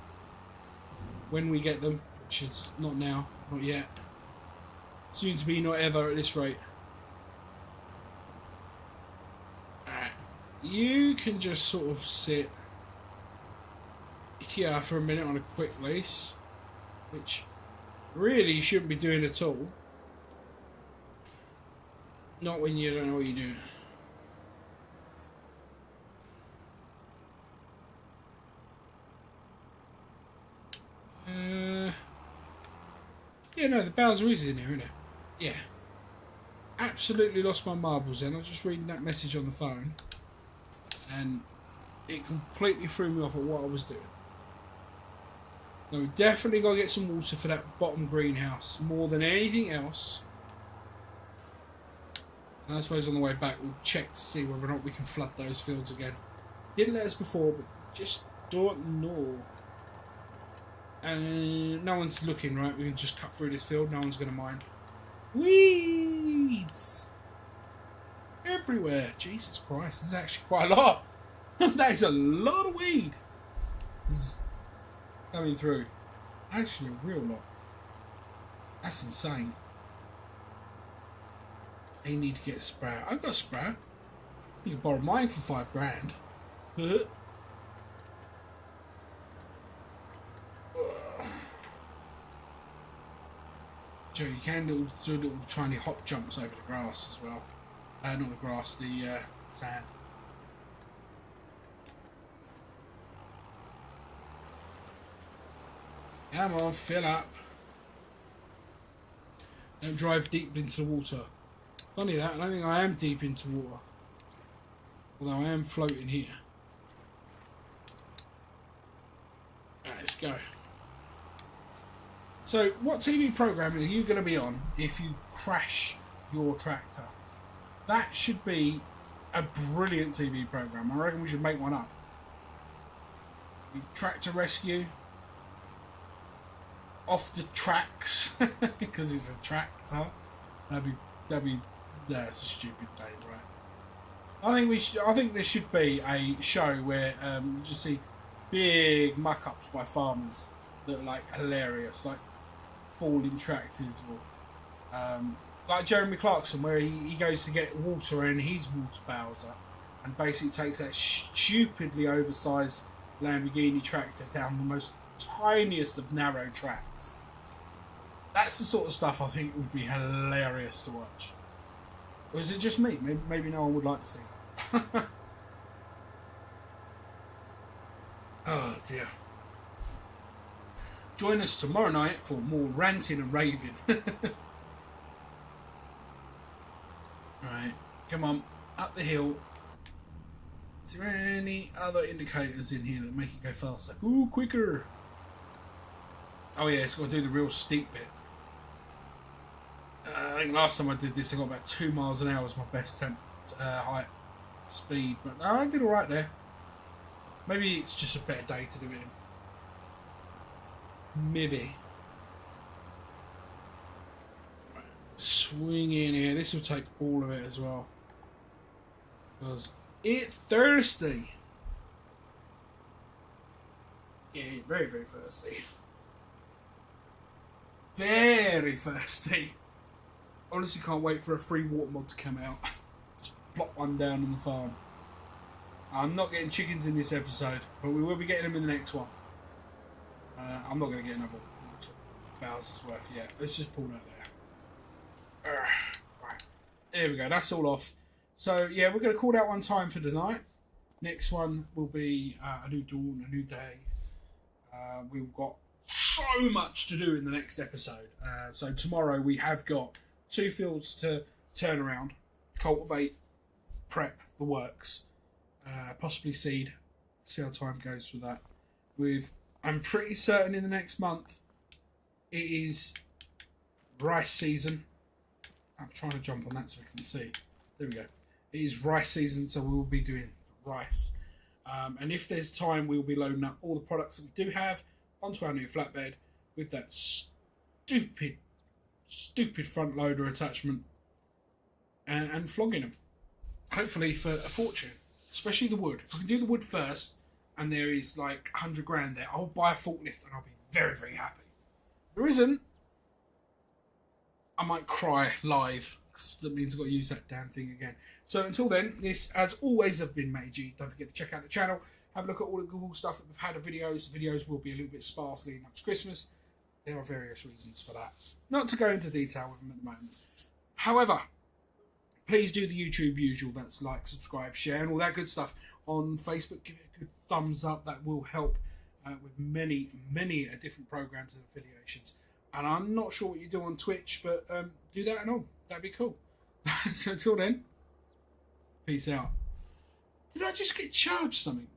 when we get them, which is not now, not yet. Soon to be, not ever at this rate. Alright. You can just sort of sit here for a minute on a quick lease, which really you shouldn't be doing at all. Not when you don't know what you're doing. Yeah, no, the Bowser is in here, isn't it? Yeah. Absolutely lost my marbles then. I was just reading that message on the phone, and it completely threw me off at what I was doing. No, we definitely got to get some water for that bottom greenhouse, more than anything else. And I suppose on the way back we'll check to see whether or not we can flood those fields again. Didn't let us before, but just don't know. And no one's looking, right? We can just cut through this field, no one's going to mind. Weeds! Everywhere! Jesus Christ, this is actually quite a lot. That is a lot of weed coming through. Actually, a real lot. That's insane. They need to get a sprayer. I've got a sprayer. You can borrow mine for $5,000. So you can do little tiny hop jumps over the grass as well. Not the grass, the sand. Come on, fill up. Don't drive deep into the water. Funny that, I don't think I am deep into water. Although I am floating here. Right, let's go. So, what TV program are you going to be on if you crash your tractor? That should be a brilliant TV program. I reckon we should make one up. Tractor rescue. Off the tracks. Because it's a tractor. That's a stupid name, right? I think there should be a show where you just see big muck-ups by farmers that are like hilarious, like falling tractors, or like Jeremy Clarkson, where he goes to get water in his water Bowser and basically takes that stupidly oversized Lamborghini tractor down the most tiniest of narrow tracks. That's the sort of stuff I think would be hilarious to watch. Or is it just me? Maybe no one would like to see that. Oh dear. Join us tomorrow night for more ranting and raving. Right, come on, up the hill. Is there any other indicators in here that make it go faster? Ooh, quicker. Oh yeah, it's got to do the real steep bit. I think last time I did this I got about 2 miles an hour as my best height speed, but I did alright there. Maybe it's just a better day to do it in. Maybe. Right. Swing in here. This will take all of it as well, because it's thirsty. Yeah, very, very thirsty. Very thirsty. Honestly can't wait for a free water mod to come out. Just plop one down on the farm. I'm not getting chickens in this episode, but we will be getting them in the next one. I'm not going to get another Bowser's worth yet. Let's just pull that there. Right. There we go. That's all off. So, yeah, we're going to call that one time for tonight. Next one will be a new dawn, a new day. We've got so much to do in the next episode. So tomorrow we have got 2 fields to turn around, cultivate, prep the works, possibly seed. See how time goes with that. I'm pretty certain in the next month it is rice season. I'm trying to jump on that so we can see. There we go. It is rice season, so we will be doing rice. And if there's time, we will be loading up all the products that we do have onto our new flatbed with that stupid front loader attachment and flogging them. Hopefully for a fortune, especially the wood. If I can do the wood first and there is like 100 grand there, I'll buy a forklift and I'll be very, very happy. If there isn't, I might cry live because that means I've got to use that damn thing again. So until then, this, as always, have been Meiji. Don't forget to check out the channel. Have a look at all the cool stuff that we've had of videos. The videos will be a little bit sparse leading up to Christmas. There are various reasons for that. Not to go into detail with them at the moment. However, please do the YouTube usual. That's like, subscribe, share, and all that good stuff. On Facebook, give it a good thumbs up. That will help with many different programs and affiliations. And I'm not sure what you do on Twitch, but do that and all. That'd be cool. So until then, peace out. Did I just get charged something?